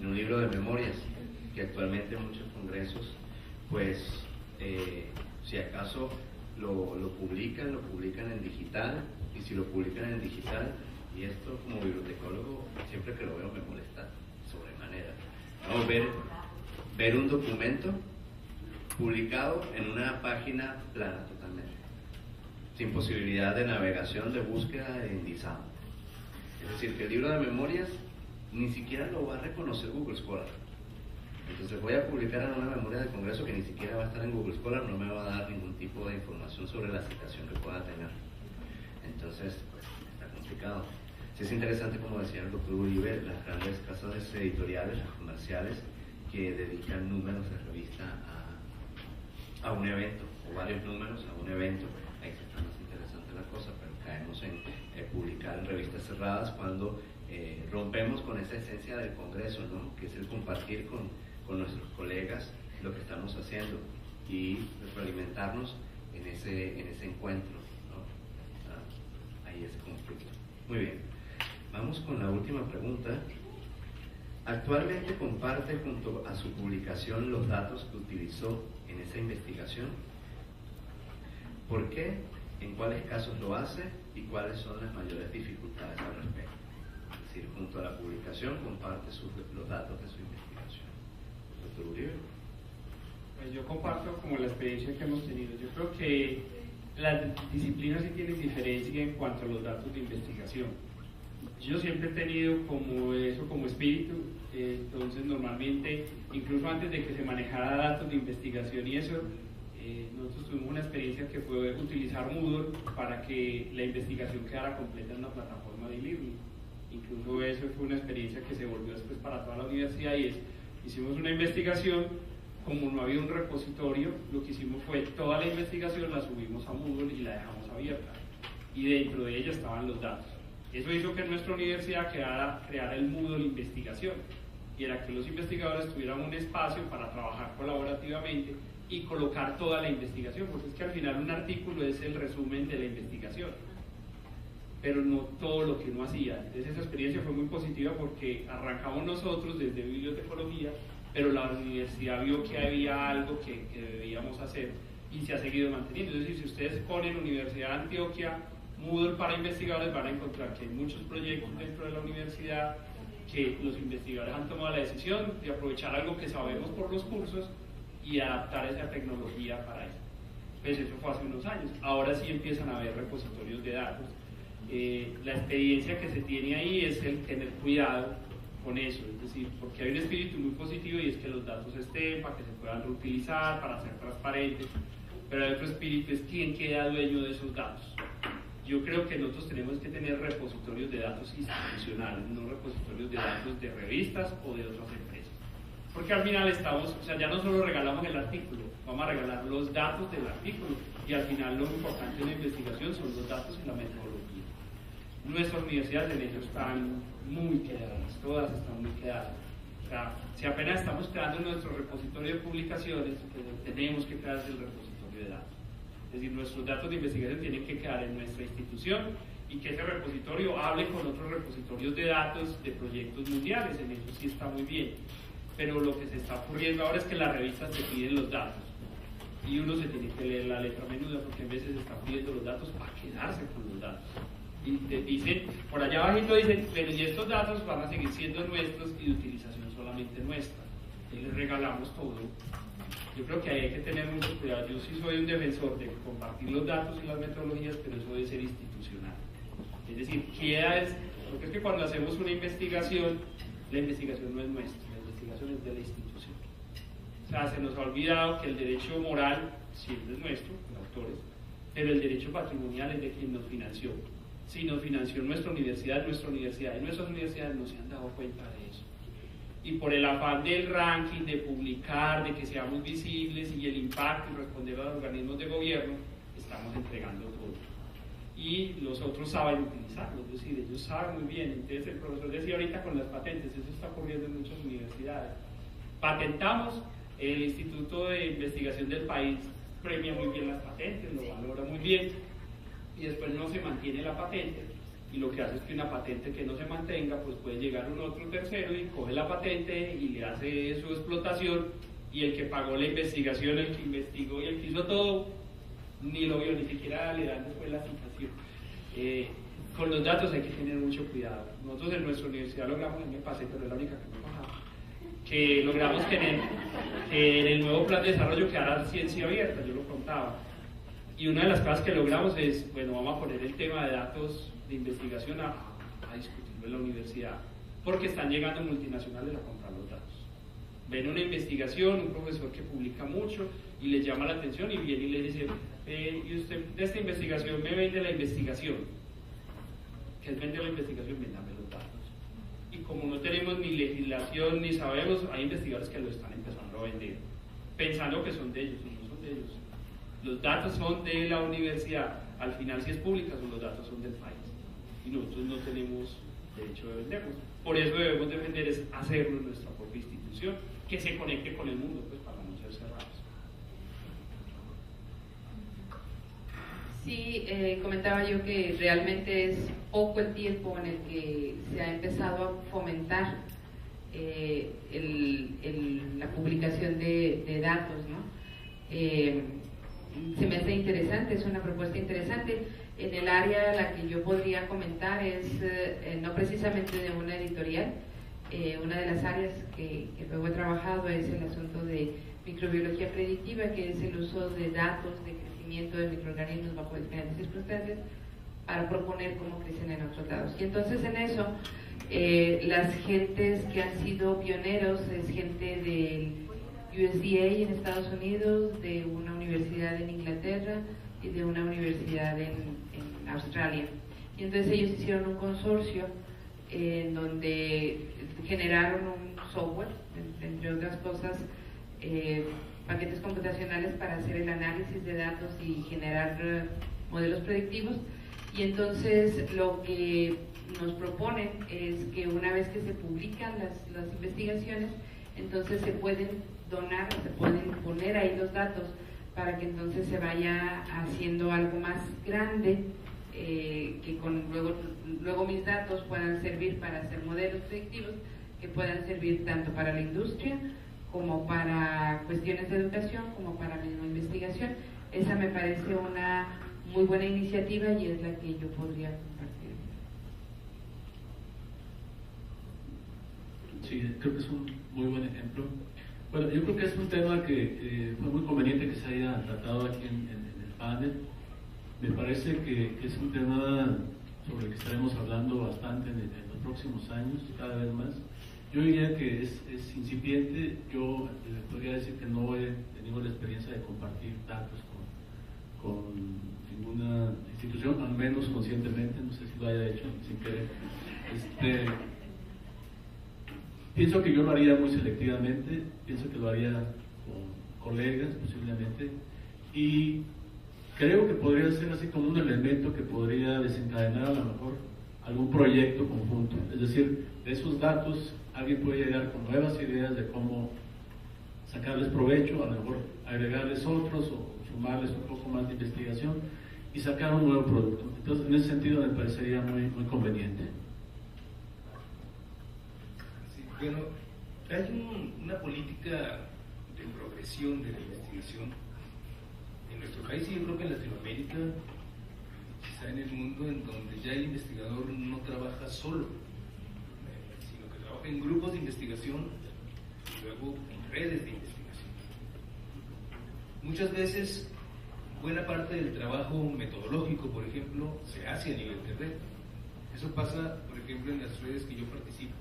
en un libro de memorias, que actualmente en muchos congresos, pues, si acaso lo publican en digital, y si lo publican en digital, y esto como bibliotecólogo, siempre que lo veo me molesta sobremanera, ¿no? Ver un documento publicado en una página plana totalmente, sin posibilidad de navegación, de búsqueda en ISAM. Es decir, que el libro de memorias ni siquiera lo va a reconocer Google Scholar. Entonces voy a publicar en una memoria de congreso que ni siquiera va a estar en Google Scholar, no me va a dar ningún tipo de información sobre la citación que pueda tener. Entonces, pues, está complicado. Sí es interesante, como decía el doctor Uribe, las grandes casas editoriales, las comerciales, que dedican números de revista a un evento, o varios números a un evento. Ahí se está más interesante la cosa, pero caemos en publicar en revistas cerradas cuando rompemos con esa esencia del congreso, ¿no? Que es el compartir con nuestros colegas lo que estamos haciendo y retroalimentarnos en ese encuentro, ¿no? Ahí ese conflicto. Muy bien, vamos con la última pregunta. ¿Actualmente comparte junto a su publicación los datos que utilizó en esa investigación? ¿Por qué? ¿En cuáles casos lo hace? ¿Y cuáles son las mayores dificultades al respecto? Es decir, junto a la publicación comparte los datos de su investigación. Doctor Uribe. Pues yo comparto como la experiencia que hemos tenido. Yo creo que las disciplinas sí tienen diferencia en cuanto a los datos de investigación. Yo siempre he tenido como eso como espíritu, entonces normalmente, incluso antes de que se manejara datos de investigación y eso, nosotros tuvimos una experiencia que fue utilizar Moodle para que la investigación quedara completa en una plataforma de e-learning. Incluso eso fue una experiencia que se volvió después para toda la universidad y hicimos una investigación, como no había un repositorio, lo que hicimos fue toda la investigación la subimos a Moodle y la dejamos abierta y dentro de ella estaban los datos. Eso hizo que en nuestra universidad creara el Moodle Investigación, y era que los investigadores tuvieran un espacio para trabajar colaborativamente y colocar toda la investigación, porque es que al final un artículo es el resumen de la investigación, pero no todo lo que uno hacía. Entonces esa experiencia fue muy positiva porque arrancamos nosotros desde bibliotecología, pero la universidad vio que había algo que debíamos hacer y se ha seguido manteniendo. Es decir, si ustedes ponen Universidad de Antioquia Moodle para investigadores, van a encontrar que hay muchos proyectos dentro de la universidad que los investigadores han tomado la decisión de aprovechar algo que sabemos por los cursos y adaptar esa tecnología para eso. Pues eso fue hace unos años. Ahora sí empiezan a haber repositorios de datos. La experiencia que se tiene ahí es el tener cuidado con eso, es decir, porque hay un espíritu muy positivo y es que los datos estén para que se puedan reutilizar, para ser transparentes, pero hay otro espíritu, es quién queda dueño de esos datos. Yo creo que nosotros tenemos que tener repositorios de datos institucionales, no repositorios de datos de revistas o de otras empresas. Porque al final estamos, o sea, ya no solo regalamos el artículo, vamos a regalar los datos del artículo y al final lo importante en la investigación son los datos y la metodología. Nuestras universidades en ello están muy quedadas, todas están muy quedadas. O sea, si apenas estamos creando nuestro repositorio de publicaciones, pues tenemos que crear el repositorio de datos. Es decir, nuestros datos de investigación tienen que quedar en nuestra institución y que ese repositorio hable con otros repositorios de datos de proyectos mundiales, en eso sí está muy bien. Pero lo que se está ocurriendo ahora es que las revistas te piden los datos y uno se tiene que leer la letra menuda porque a veces se están pidiendo los datos para quedarse con los datos. Y te dicen, por allá abajito dicen, pero y estos datos van a seguir siendo nuestros y de utilización solamente nuestra. Y les regalamos todo. Yo creo que ahí hay que tener mucho cuidado. Yo sí soy un defensor de compartir los datos y las metodologías, pero eso debe ser institucional. Es decir, porque es que cuando hacemos una investigación, la investigación no es nuestra, la investigación es de la institución. O sea, se nos ha olvidado que el derecho moral siempre es nuestro, los autores, pero el derecho patrimonial es de quien nos financió. Si nos financió nuestra universidad y nuestras universidades no se han dado cuenta de eso. Y por el afán del ranking, de publicar, de que seamos visibles y el impacto y responder a los organismos de gobierno, estamos entregando todo. Y los otros saben utilizarlo, es decir, ellos saben muy bien. Entonces el profesor decía ahorita con las patentes, eso está ocurriendo en muchas universidades. Patentamos, el Instituto de Investigación del país premia muy bien las patentes, lo valora muy bien, y después no se mantiene la patente, y lo que hace es que una patente que no se mantenga, pues puede llegar un otro tercero y coge la patente y le hace su explotación, y el que pagó la investigación, el que investigó y el que hizo todo, ni lo vio, ni siquiera le dan después la citación. Con los datos hay que tener mucho cuidado. Nosotros en nuestra universidad logramos, me pasé, pero es la única que me pasaba, que logramos que en el nuevo plan de desarrollo quedara ciencia abierta, yo lo contaba. Y una de las cosas que logramos es, bueno, vamos a poner el tema de datos de investigación a discutirlo en la universidad, porque están llegando multinacionales a comprar los datos. Ven una investigación, un profesor que publica mucho y les llama la atención y viene y le dice, y usted de esta investigación me vende la investigación. ¿Qué es vender la investigación? Véndame los datos. Y como no tenemos ni legislación ni sabemos, hay investigadores que lo están empezando a vender, pensando que son de ellos, y no son de ellos. Los datos son de la universidad, al final si es pública, los datos son del país. Y nosotros no tenemos derecho de venderlos. Por eso debemos defender es hacerlo en nuestra propia institución, que se conecte con el mundo, pues para no ser cerrados. Sí, comentaba yo que realmente es poco el tiempo en el que se ha empezado a fomentar la publicación de datos, ¿no? Se me hace interesante, es una propuesta interesante. En el área a la que yo podría comentar es no precisamente de una editorial, una de las áreas que luego he trabajado es el asunto de microbiología predictiva, que es el uso de datos de crecimiento de microorganismos bajo diferentes circunstancias para proponer cómo crecen en otros lados. Y entonces en eso, las gentes que han sido pioneros es gente del USDA en Estados Unidos, de una universidad en Inglaterra y de una universidad en Australia. Y entonces ellos hicieron un consorcio en donde generaron un software, entre otras cosas, paquetes computacionales para hacer el análisis de datos y generar modelos predictivos. Y entonces lo que nos proponen es que una vez que se publican las investigaciones, entonces se pueden donar, se pueden poner ahí los datos para que entonces se vaya haciendo algo más grande, que luego mis datos puedan servir para hacer modelos predictivos que puedan servir tanto para la industria como para cuestiones de educación, como para la misma investigación. Esa me parece una muy buena iniciativa y es la que yo podría compartir. Sí, creo que es un muy buen ejemplo. Bueno, yo creo que es un tema que fue muy conveniente que se haya tratado aquí en el panel. Me parece que es un tema sobre el que estaremos hablando bastante en los próximos años, cada vez más. Yo diría que es incipiente. Yo podría decir que no he tenido la experiencia de compartir datos con ninguna institución, al menos conscientemente, no sé si lo haya hecho sin querer. Pienso que yo lo haría muy selectivamente, pienso que lo haría con colegas posiblemente, y creo que podría ser así como un elemento que podría desencadenar a lo mejor algún proyecto conjunto. Es decir, de esos datos alguien puede llegar con nuevas ideas de cómo sacarles provecho, a lo mejor agregarles otros o sumarles un poco más de investigación y sacar un nuevo producto. Entonces, en ese sentido me parecería muy conveniente. Bueno, hay una política de progresión de la investigación en nuestro país y yo creo que en Latinoamérica, quizá en el mundo, en donde ya el investigador no trabaja solo, sino que trabaja en grupos de investigación y luego en redes de investigación. Muchas veces, buena parte del trabajo metodológico, por ejemplo, se hace a nivel de red. Eso pasa, por ejemplo, en las redes que yo participo,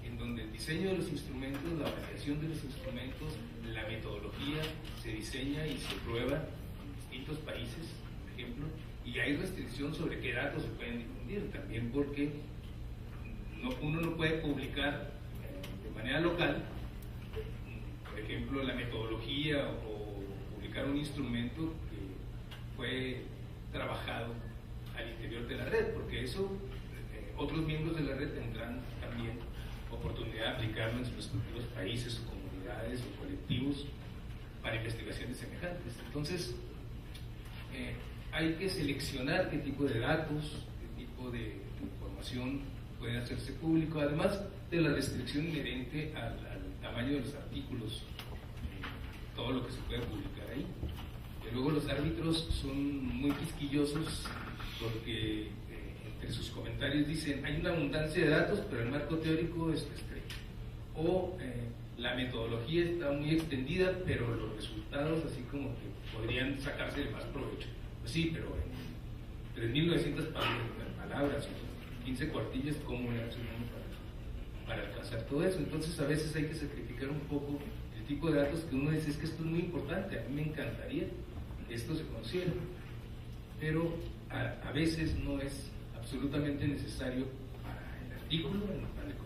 en donde diseño de los instrumentos, la validación de los instrumentos, la metodología se diseña y se prueba en distintos países, por ejemplo, y hay restricción sobre qué datos se pueden difundir, también porque uno no puede publicar de manera local, por ejemplo, la metodología o publicar un instrumento que fue trabajado al interior de la red, porque eso otros miembros de la red tendrán también oportunidad de aplicarlo en sus respectivos países o comunidades o colectivos para investigaciones semejantes. Entonces, hay que seleccionar qué tipo de datos, qué tipo de información puede hacerse público, además de la restricción inherente al tamaño de los artículos, todo lo que se puede publicar ahí. Y luego los árbitros son muy quisquillosos porque entre sus comentarios dicen hay una abundancia de datos, pero el marco teórico es estrecho. O la metodología está muy extendida, pero los resultados así como que podrían sacarse de más provecho. Pues sí, pero en 3.900 palabras, 15 cuartillas, ¿cómo le hace uno para alcanzar todo eso? Entonces a veces hay que sacrificar un poco el tipo de datos que uno dice, es que esto es muy importante, a mí me encantaría que esto se considere, pero a veces no es absolutamente necesario para el artículo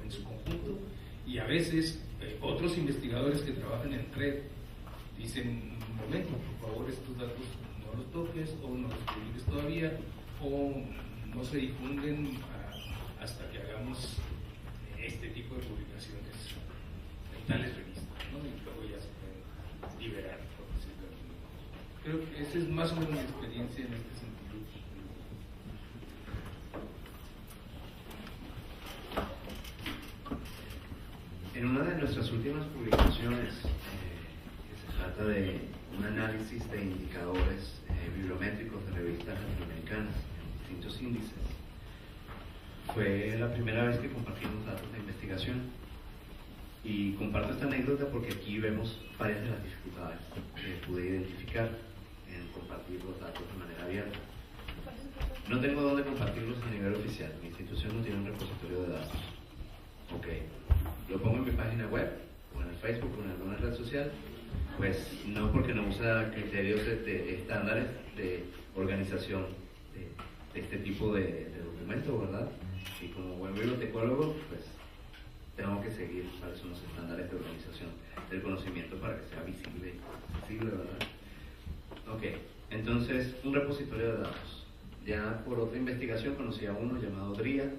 en su conjunto, y a veces otros investigadores que trabajan en red dicen, un momento, por favor, estos datos no los toques o no los publiques todavía o no se difunden hasta que hagamos este tipo de publicaciones en tales revistas, ¿no? Y luego ya se pueden liberar, por decirlo así. Creo que esa es más o menos mi experiencia en este sentido. En una de nuestras últimas publicaciones, que se trata de un análisis de indicadores bibliométricos de revistas latinoamericanas en distintos índices, fue la primera vez que compartimos datos de investigación. Y comparto esta anécdota porque aquí vemos varias de las dificultades que pude identificar en compartir los datos de manera abierta. No tengo dónde compartirlos a nivel oficial, mi institución no tiene un repositorio de datos. Ok, lo pongo en mi página web, o en el Facebook, o en alguna red social. Pues no, porque no usa criterios de estándares de organización de este tipo de documentos, ¿verdad? Y como buen bibliotecólogo, pues tengo que seguir cuáles son los estándares de organización del conocimiento para que sea visible, accesible, ¿verdad? Ok, entonces un repositorio de datos. Ya por otra investigación conocí a uno llamado DRIA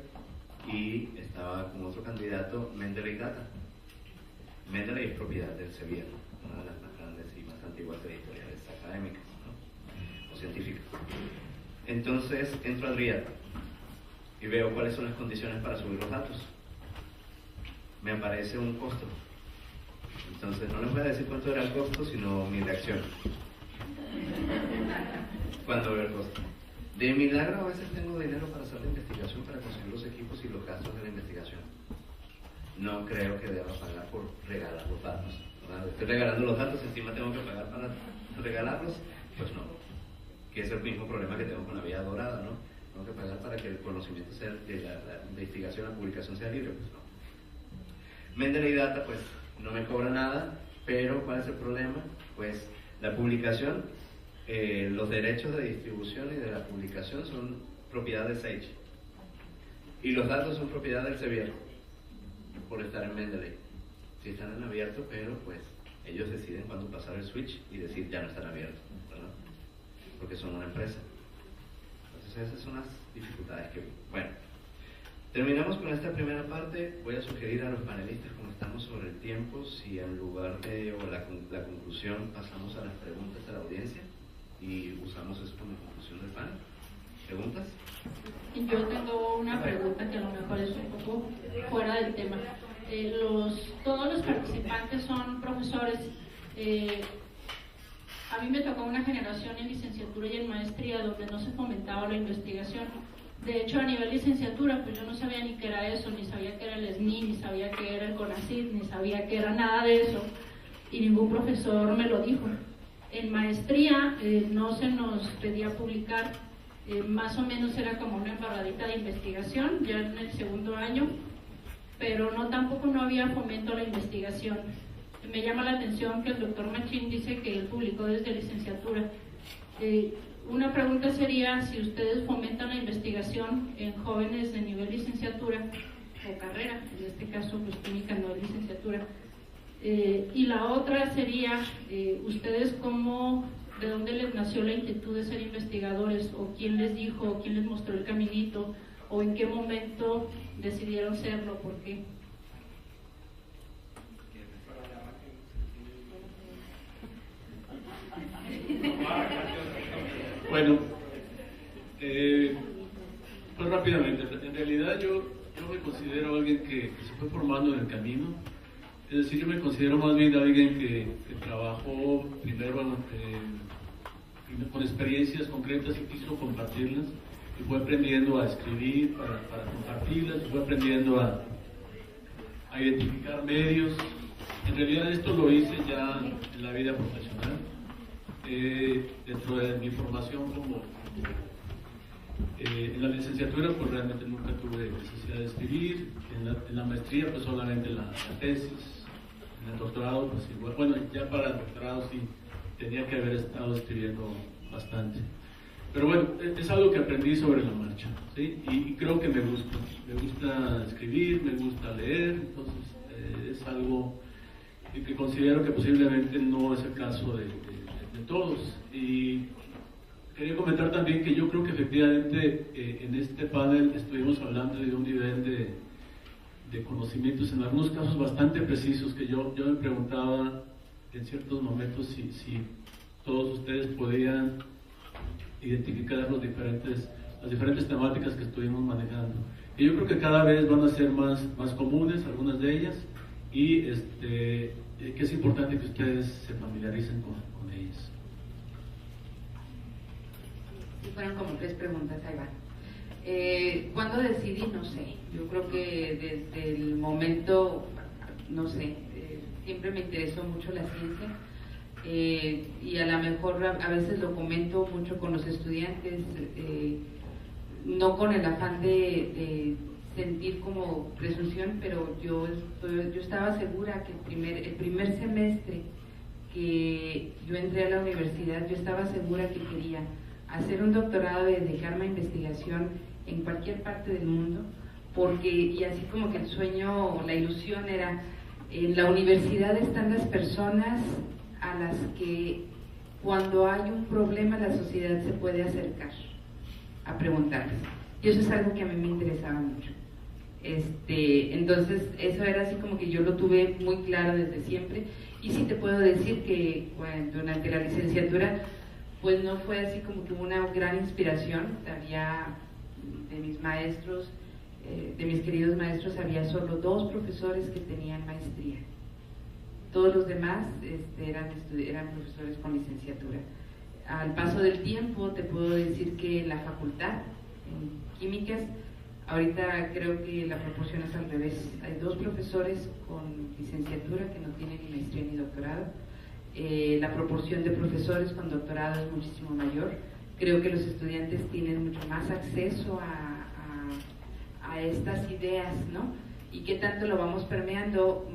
y estaba con otro candidato, Mendeley Data. Mendeley es propiedad del Sevier, una de las más grandes y más antiguas editoriales académicas, ¿no? O científicas. Entonces entro a DRIA y veo cuáles son las condiciones para subir los datos. Me aparece un costo. Entonces no les voy a decir cuánto era el costo, sino mi reacción cuando veo el costo. De milagro a veces tengo dinero para hacer la investigación, para conseguir los equipos y los gastos de la investigación. No creo que deba pagar por regalar los datos, ¿verdad? Estoy regalando los datos, encima tengo que pagar para regalarlos, pues no. Que es el mismo problema que tengo con la vía dorada, ¿no? Tengo que pagar para que el conocimiento sea, que la investigación, la publicación sea libre, pues no. Mendeley Data, pues no me cobra nada, pero ¿cuál es el problema? Pues la publicación, los derechos de distribución y de la publicación son propiedad de Sage y los datos son propiedad del Sevier por estar en Mendeley. Sí están en abierto, pero pues ellos deciden cuándo pasar el switch y decir ya no están abiertos, ¿verdad? Porque son una empresa. Entonces esas son las dificultades que... Bueno, terminamos con esta primera parte. Voy a sugerir a los panelistas, como estamos sobre el tiempo, si en lugar de la conclusión pasamos a las preguntas a la audiencia y usamos eso como conclusión del panel. ¿Preguntas? Yo tengo una pregunta que a lo mejor es un poco fuera del tema. Todos los participantes son profesores. A mí me tocó una generación en licenciatura y en maestría donde no se fomentaba la investigación. De hecho, a nivel licenciatura, pues yo no sabía ni qué era eso, ni sabía qué era el SNI, ni sabía qué era el CONACYT, ni sabía qué era nada de eso, y ningún profesor me lo dijo. En maestría no se nos pedía publicar, más o menos era como una embarradita de investigación, ya en el segundo año pero tampoco no había fomento a la investigación. Me llama la atención que el doctor Machín dice que él publicó desde licenciatura. Una pregunta sería si ustedes fomentan la investigación en jóvenes de nivel licenciatura o carrera, en este caso pues química no es licenciatura. Y la otra sería, ustedes de dónde les nació la inquietud de ser investigadores, o quién les dijo, o quién les mostró el caminito, o en qué momento decidieron serlo, ¿por qué? Bueno, pues rápidamente, en realidad yo me considero alguien que se fue formando en el camino. Es decir, yo me considero más bien alguien que trabajó primero con experiencias concretas y quiso compartirlas, y fue aprendiendo a escribir para compartirlas, y fue aprendiendo a identificar medios. En realidad esto lo hice ya en la vida profesional. Dentro de mi formación en la licenciatura, pues realmente nunca tuve necesidad de escribir. En la maestría, pues solamente la tesis. En el doctorado, pues igual. Bueno, ya para el doctorado sí tenía que haber estado escribiendo bastante. Pero bueno, es algo que aprendí sobre la marcha, ¿sí? Y creo que me gusta. Me gusta escribir, me gusta leer, entonces es algo que considero que posiblemente no es el caso de todos. Y quería comentar también que yo creo que efectivamente en este panel estuvimos hablando de un nivel de conocimientos, en algunos casos bastante precisos, que yo me preguntaba en ciertos momentos si todos ustedes podían identificar las diferentes temáticas que estuvimos manejando. Y yo creo que cada vez van a ser más comunes algunas de ellas, y que es importante que ustedes se familiaricen con ellas. Fueron como 3 preguntas, ahí va. ¿Cuándo decidí? No sé. Yo creo que desde el momento, no sé, siempre me interesó mucho la ciencia, y a lo mejor a veces lo comento mucho con los estudiantes, no con el afán de sentir como presunción, pero yo estaba segura que el primer semestre que yo entré a la universidad, yo estaba segura que quería hacer un doctorado y dedicarme a investigación en cualquier parte del mundo, y así como que el sueño o la ilusión era, en la universidad están las personas a las que cuando hay un problema la sociedad se puede acercar a preguntarles, y eso es algo que a mí me interesaba mucho. Entonces eso era así como que yo lo tuve muy claro desde siempre, y sí te puedo decir que durante la licenciatura pues no fue así como que una gran inspiración. Había de mis maestros, de mis queridos maestros, había solo 2 profesores que tenían maestría. Todos los demás eran profesores con licenciatura. Al paso del tiempo te puedo decir que en la facultad, en químicas, ahorita creo que la proporción es al revés. Hay 2 profesores con licenciatura que no tienen ni maestría ni doctorado. La proporción de profesores con doctorado es muchísimo mayor. Creo que los estudiantes tienen mucho más acceso a estas ideas, ¿no? ¿Y qué tanto lo vamos permeando?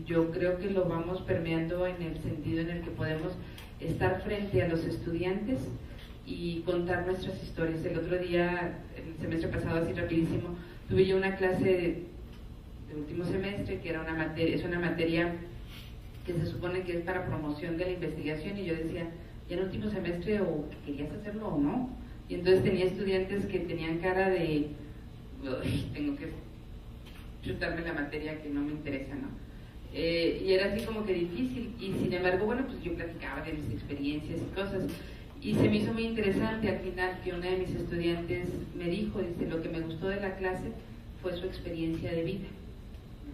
Yo creo que lo vamos permeando en el sentido en el que podemos estar frente a los estudiantes y contar nuestras historias. El otro día, el semestre pasado, así rapidísimo, tuve yo una clase de último semestre que era es una materia que se supone que es para promoción de la investigación, y yo decía, ya en último semestre, o querías hacerlo o no. Y entonces tenía estudiantes que tenían cara de, tengo que chutarme la materia que no me interesa, ¿no? Y era así como que difícil, y sin embargo, bueno, pues yo platicaba de mis experiencias y cosas, y se me hizo muy interesante al final que una de mis estudiantes me dijo, dice, lo que me gustó de la clase fue su experiencia de vida.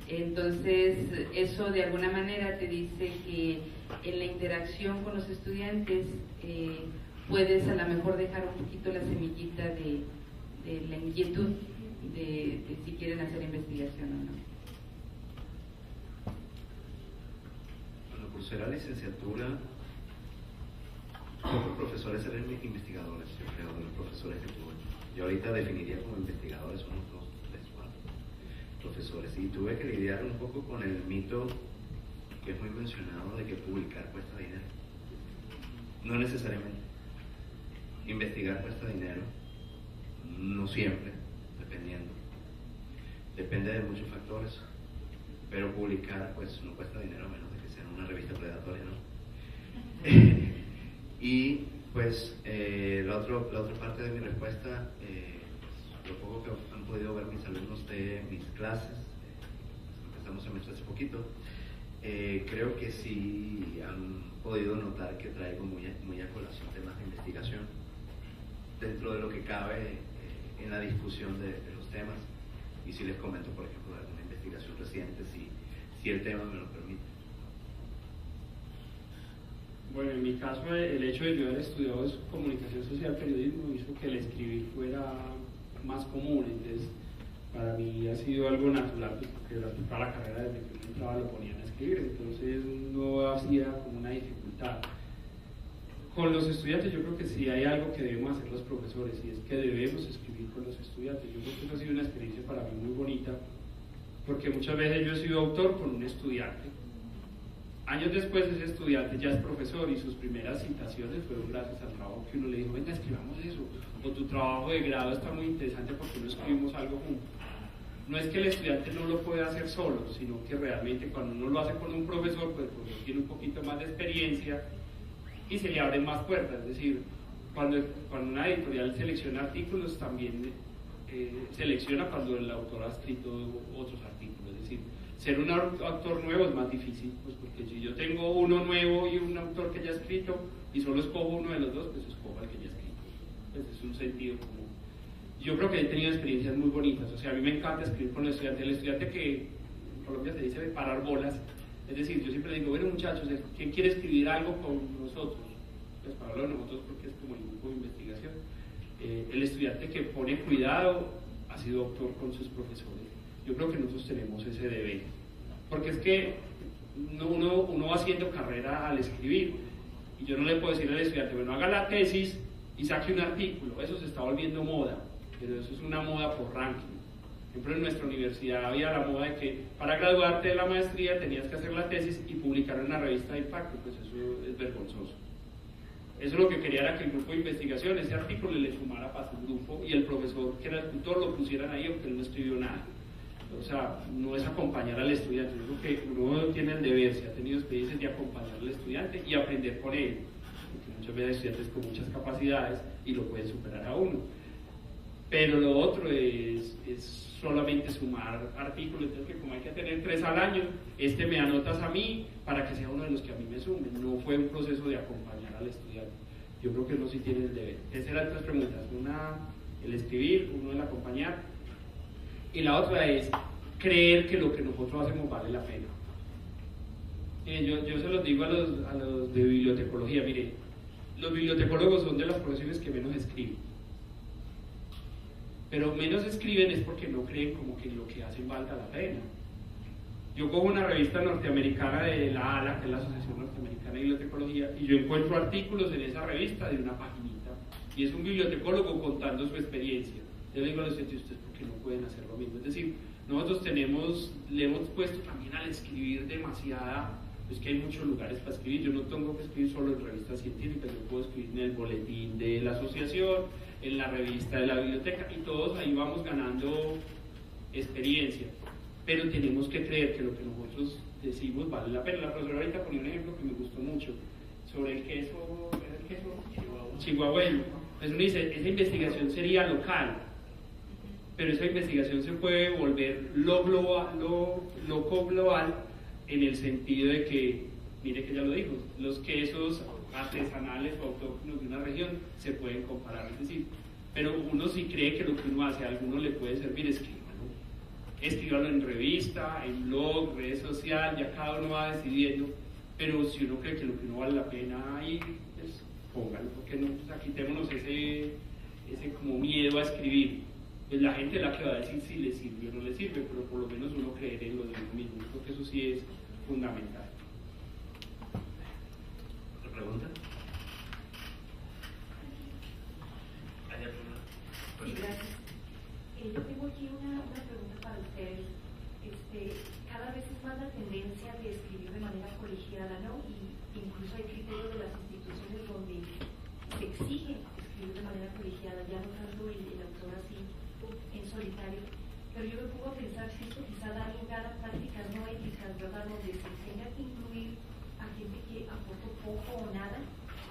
Entonces, eso de alguna manera te dice que en la interacción con los estudiantes puedes a lo mejor dejar un poquito la semillita de la inquietud de si quieren hacer investigación o no. Bueno, por ser la licenciatura, los profesores eran investigadores, yo creo, de los profesores que tuve. Yo ahorita definiría como investigadores unos 2, 3, 4. profesores. Y tuve que lidiar un poco con el mito que es muy mencionado de que publicar cuesta dinero. No necesariamente. Investigar cuesta dinero, no siempre, dependiendo. Depende de muchos factores, pero publicar pues no cuesta dinero a menos de que sea en una revista predatoria, ¿no? Y pues la otra parte de mi respuesta, lo poco que han podido ver mis alumnos de mis clases, empezamos semestre hace poquito, creo que sí han podido notar que traigo muy a colación temas de investigación dentro de lo que cabe en la discusión de los temas, y si les comento, por ejemplo, de alguna investigación reciente, si el tema me lo permite. Bueno, en mi caso, el hecho de yo haber estudiado comunicación social, periodismo, hizo que el escribir fuera más común. Entonces, para mí ha sido algo natural, pues, porque toda la carrera desde que uno entraba lo ponían a escribir, entonces no hacía como una dificultad. Con los estudiantes yo creo que sí hay algo que debemos hacer los profesores, y es que debemos escribir con los estudiantes. Yo creo que eso ha sido una experiencia para mí muy bonita, porque muchas veces yo he sido autor con un estudiante. Años después ese estudiante ya es profesor y sus primeras citaciones fueron gracias al trabajo que uno le dijo, venga, escribamos eso, o tu trabajo de grado está muy interesante porque no escribimos algo juntos. No es que el estudiante no lo pueda hacer solo, sino que realmente cuando uno lo hace con un profesor, pues el profesor tiene un poquito más de experiencia y se le abren más puertas. Es decir, cuando una editorial selecciona artículos, también selecciona cuando el autor ha escrito otros artículos. Es decir, ser un autor nuevo es más difícil, pues porque si yo tengo uno nuevo y un autor que ya ha escrito y solo escojo uno de los dos, pues escojo al que ya ha escrito. Pues es un sentido común. Yo creo que he tenido experiencias muy bonitas. O sea, a mí me encanta escribir con el estudiante que en Colombia se dice de parar bolas. Es decir, yo siempre le digo, bueno muchachos, ¿quién quiere escribir algo con nosotros? Pues para hablar de nosotros porque es como el grupo de investigación. El estudiante que pone cuidado ha sido autor con sus profesores. Yo creo que nosotros tenemos ese deber, porque es que uno va haciendo carrera al escribir, y yo no le puedo decir al estudiante, bueno, haga la tesis y saque un artículo. Eso se está volviendo moda, pero eso es una moda por ranking. Por ejemplo, en nuestra universidad había la moda de que para graduarte de la maestría tenías que hacer la tesis y publicar en una revista de impacto. Pues eso es vergonzoso. Eso lo que quería era que el grupo de investigación, ese artículo le sumara para su grupo, y el profesor que era el tutor lo pusieran ahí aunque él no escribió nada. O sea, no es acompañar al estudiante. Yo creo que uno tiene el deber, si ha tenido experiencias, de acompañar al estudiante y aprender con él, porque muchas veces hay estudiantes con muchas capacidades y lo pueden superar a uno. Pero lo otro es solamente sumar artículos. Entonces, que como hay que tener 3 al año, me anotas a mí para que sea uno de los que a mí me sumen. No fue un proceso de acompañar al estudiante. Yo creo que uno sí tiene el deber. Esas eran 3 preguntas: una, el escribir; uno, el acompañar; y la otra es creer que lo que nosotros hacemos vale la pena. Yo se los digo a los de bibliotecología: mire, los bibliotecólogos son de las profesiones que menos escriben, pero menos escriben es porque no creen como que lo que hacen valga la pena. Yo cojo una revista norteamericana de la ALA, que es la Asociación Norteamericana de Bibliotecología, y yo encuentro artículos en esa revista de una paginita, y es un bibliotecólogo contando su experiencia. Yo le digo a los estudiantes, ¿ustedes por qué no pueden hacer lo mismo? Es decir, nosotros le hemos puesto también al escribir demasiada, pues que hay muchos lugares para escribir. Yo no tengo que escribir solo en revistas científicas, yo puedo escribir en el boletín de la asociación, en la revista de la biblioteca, y todos ahí vamos ganando experiencia. Pero tenemos que creer que lo que nosotros decimos vale la pena. La profesora ahorita ponía un ejemplo que me gustó mucho sobre el queso, ¿era el queso? Chihuahueño. Pues uno dice, esa investigación sería local, pero esa investigación se puede volver loco global, en el sentido de que, mire que ya lo dijo, los quesos artesanales o autóctonos de una región se pueden comparar. Es decir, pero uno sí cree que lo que uno hace a alguno le puede servir, escríbalo en revista, en blog, redes sociales, ya cada uno va decidiendo. Pero si uno cree que lo que uno vale la pena ahí, pues póngalo, porque no, pues, quitémonos ese como miedo a escribir. Pues la gente es la que va a decir si le sirve o no le sirve, pero por lo menos uno creer en lo de uno mismo. Creo que eso sí es fundamental. ¿Otra pregunta? Sí, gracias. Yo tengo aquí una pregunta para ustedes. colegiada, ¿no? Y incluso hay criterios de las instituciones donde se exige escribir de manera colegiada, ya no tanto el autor así en solitario. Pero yo me pongo a pensar si esto quizá da lugar a prácticas no éticas, ¿verdad? Donde se tenga que incluir a gente que aportó poco o nada.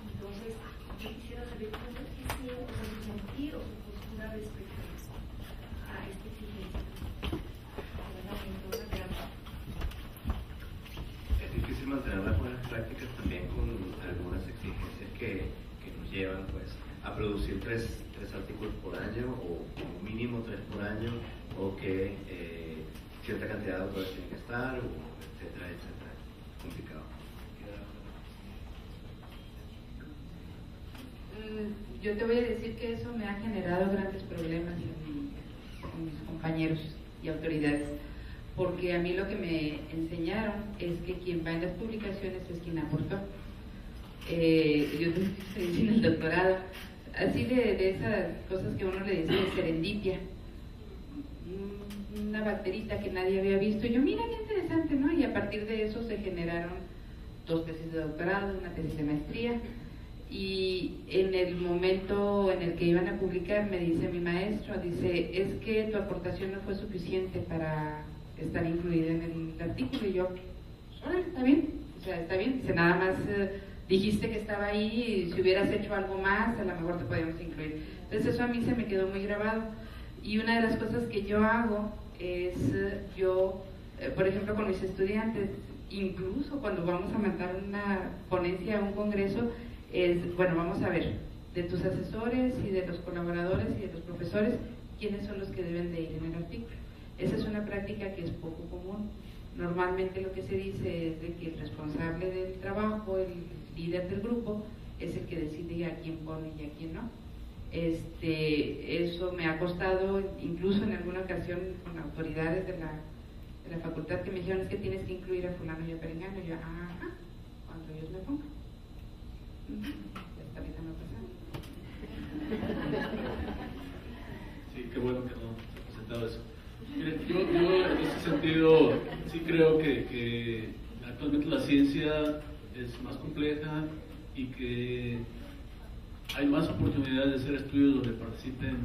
Entonces, yo quisiera saber cómo es que siente, o sea, su sentir o su postura respecto a esta exigencia. Es difícil mantener las buenas prácticas también con algunas exigencias que nos llevan pues a producir tres artículos por año o como mínimo 3 por año, o que cierta cantidad de autores tienen que estar, o etcétera, etcétera. Complicado. Yo te voy a decir que eso me ha generado grandes problemas con mis compañeros y autoridades, porque a mí lo que me enseñaron es que quien va en las publicaciones es quien aportó. Yo estoy en el doctorado, así de esas cosas que uno le dice de serendipia, una bacterita que nadie había visto, y yo, mira qué interesante, ¿no? Y a partir de eso se generaron 2 tesis de doctorado, una tesis de maestría, y en el momento en el que iban a publicar me dice mi maestro, dice, es que tu aportación no fue suficiente para estar incluida en el artículo, y yo, órale, está bien, o sea, está bien, dice, nada más dijiste que estaba ahí, y si hubieras hecho algo más, a lo mejor te podíamos incluir. Entonces eso a mí se me quedó muy grabado, y una de las cosas que yo hago es, por ejemplo, con mis estudiantes, incluso cuando vamos a mandar una ponencia a un congreso, es, bueno, vamos a ver, de tus asesores y de los colaboradores y de los profesores, quiénes son los que deben de ir en el artículo. Esa es una práctica que es poco común. Normalmente lo que se dice es de que el responsable del trabajo, el líder del grupo, es el que decide a quién pone y a quién no. Eso me ha costado, incluso en alguna ocasión con autoridades de la facultad, que me dijeron, es que tienes que incluir a fulano y a perengano, y yo, ajá, cuando ellos me pongan. Hasta ahorita no ha pasado. Sí, qué bueno que no se ha presentado eso. Miren, yo en ese sentido sí creo que actualmente la ciencia es más compleja y que hay más oportunidades de hacer estudios donde participen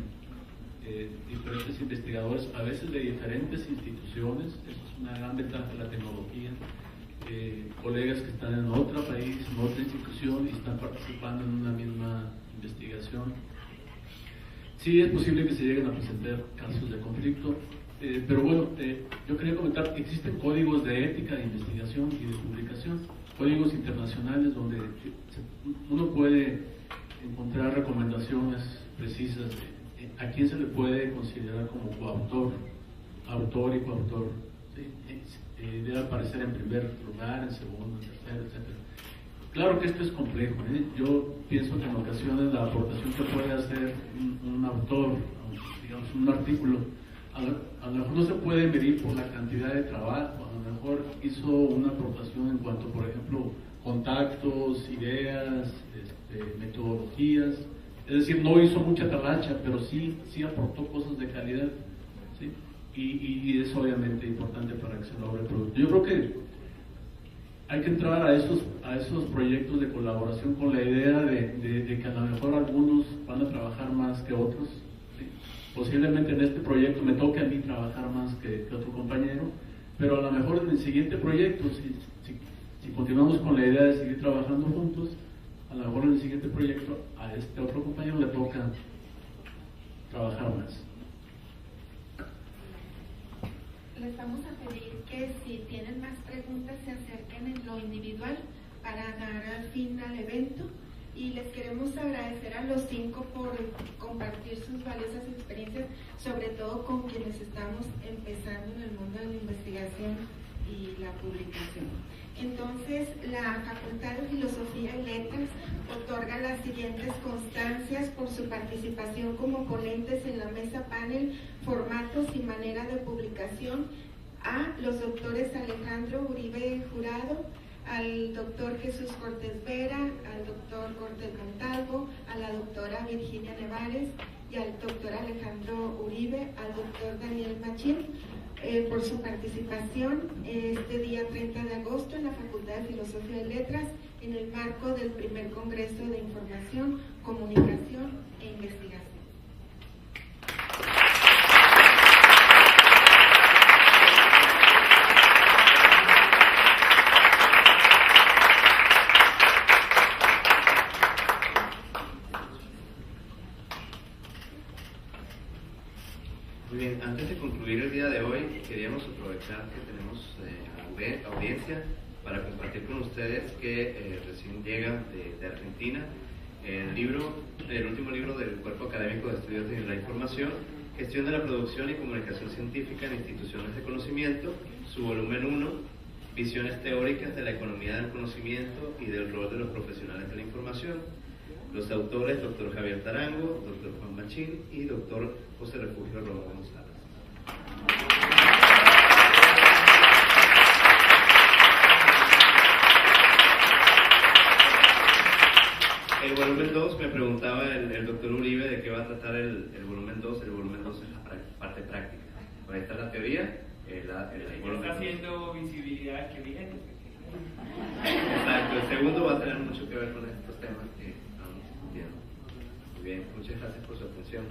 diferentes investigadores, a veces de diferentes instituciones. Eso es una gran ventaja de la tecnología. Colegas que están en otro país, en otra institución, y están participando en una misma investigación. Sí es posible que se lleguen a presentar casos de conflicto, pero bueno, yo quería comentar que existen códigos de ética de investigación y de publicación, códigos internacionales donde uno puede encontrar recomendaciones precisas de a quién se le puede considerar como coautor, autor y coautor. ¿Sí? Debe aparecer en primer lugar, en segundo, en tercero, etc. Claro que esto es complejo, ¿eh? Yo pienso que en ocasiones la aportación que puede hacer un autor, digamos un artículo, a lo mejor no se puede medir por la cantidad de trabajo, a lo mejor hizo una aportación en cuanto, por ejemplo, contactos, ideas, metodologías, es decir, no hizo mucha talacha, pero sí aportó cosas de calidad, ¿sí? Y es obviamente importante para que se logre el producto. Yo creo que hay que entrar a esos proyectos de colaboración con la idea de que a lo mejor algunos van a trabajar más que otros, ¿sí? Posiblemente en este proyecto me toque a mí trabajar más que otro compañero, pero a lo mejor en el siguiente proyecto, si continuamos con la idea de seguir trabajando juntos, a lo mejor en el siguiente proyecto a este otro compañero le toca trabajar más. Les vamos a pedir que si tienen más preguntas se acerquen en lo individual para dar al fin al evento, y les queremos agradecer a los 5 por compartir sus valiosas experiencias, sobre todo con quienes estamos empezando en el mundo de la investigación y la publicación. Entonces, la Facultad de Filosofía y Letras otorga las siguientes constancias por su participación como ponentes en la mesa panel, formatos y manera de publicación, a los doctores Alejandro Uribe Jurado, al doctor Jesús Cortés Vera, al doctor Cortés Montalvo, a la doctora Virginia Nevares y al doctor Alejandro Uribe, al doctor Daniel Machín, por su participación este día 30 de agosto en la Facultad de Filosofía y Letras en el marco del primer Congreso de Información, Comunicación e Investigación. Muy bien, antes de concluir el día de hoy, queríamos aprovechar que tenemos audiencia para compartir con ustedes que recién llegan de Argentina el último libro del Cuerpo Académico de Estudios de la Información, Gestión de la Producción y Comunicación Científica en Instituciones de Conocimiento, su volumen 1, Visiones teóricas de la economía del conocimiento y del rol de los profesionales de la información. Los autores, doctor Javier Tarango, doctor Juan Machín y doctor José Refugio Romo González. El volumen 2, me preguntaba el doctor Uribe de qué va a tratar el volumen 2. El volumen 2 es la parte práctica. Ahí está la teoría. Está haciendo visibilidad que viene. Exacto, el segundo va a tener mucho que ver con estos temas que estamos viendo. Muy bien, muchas gracias por su atención.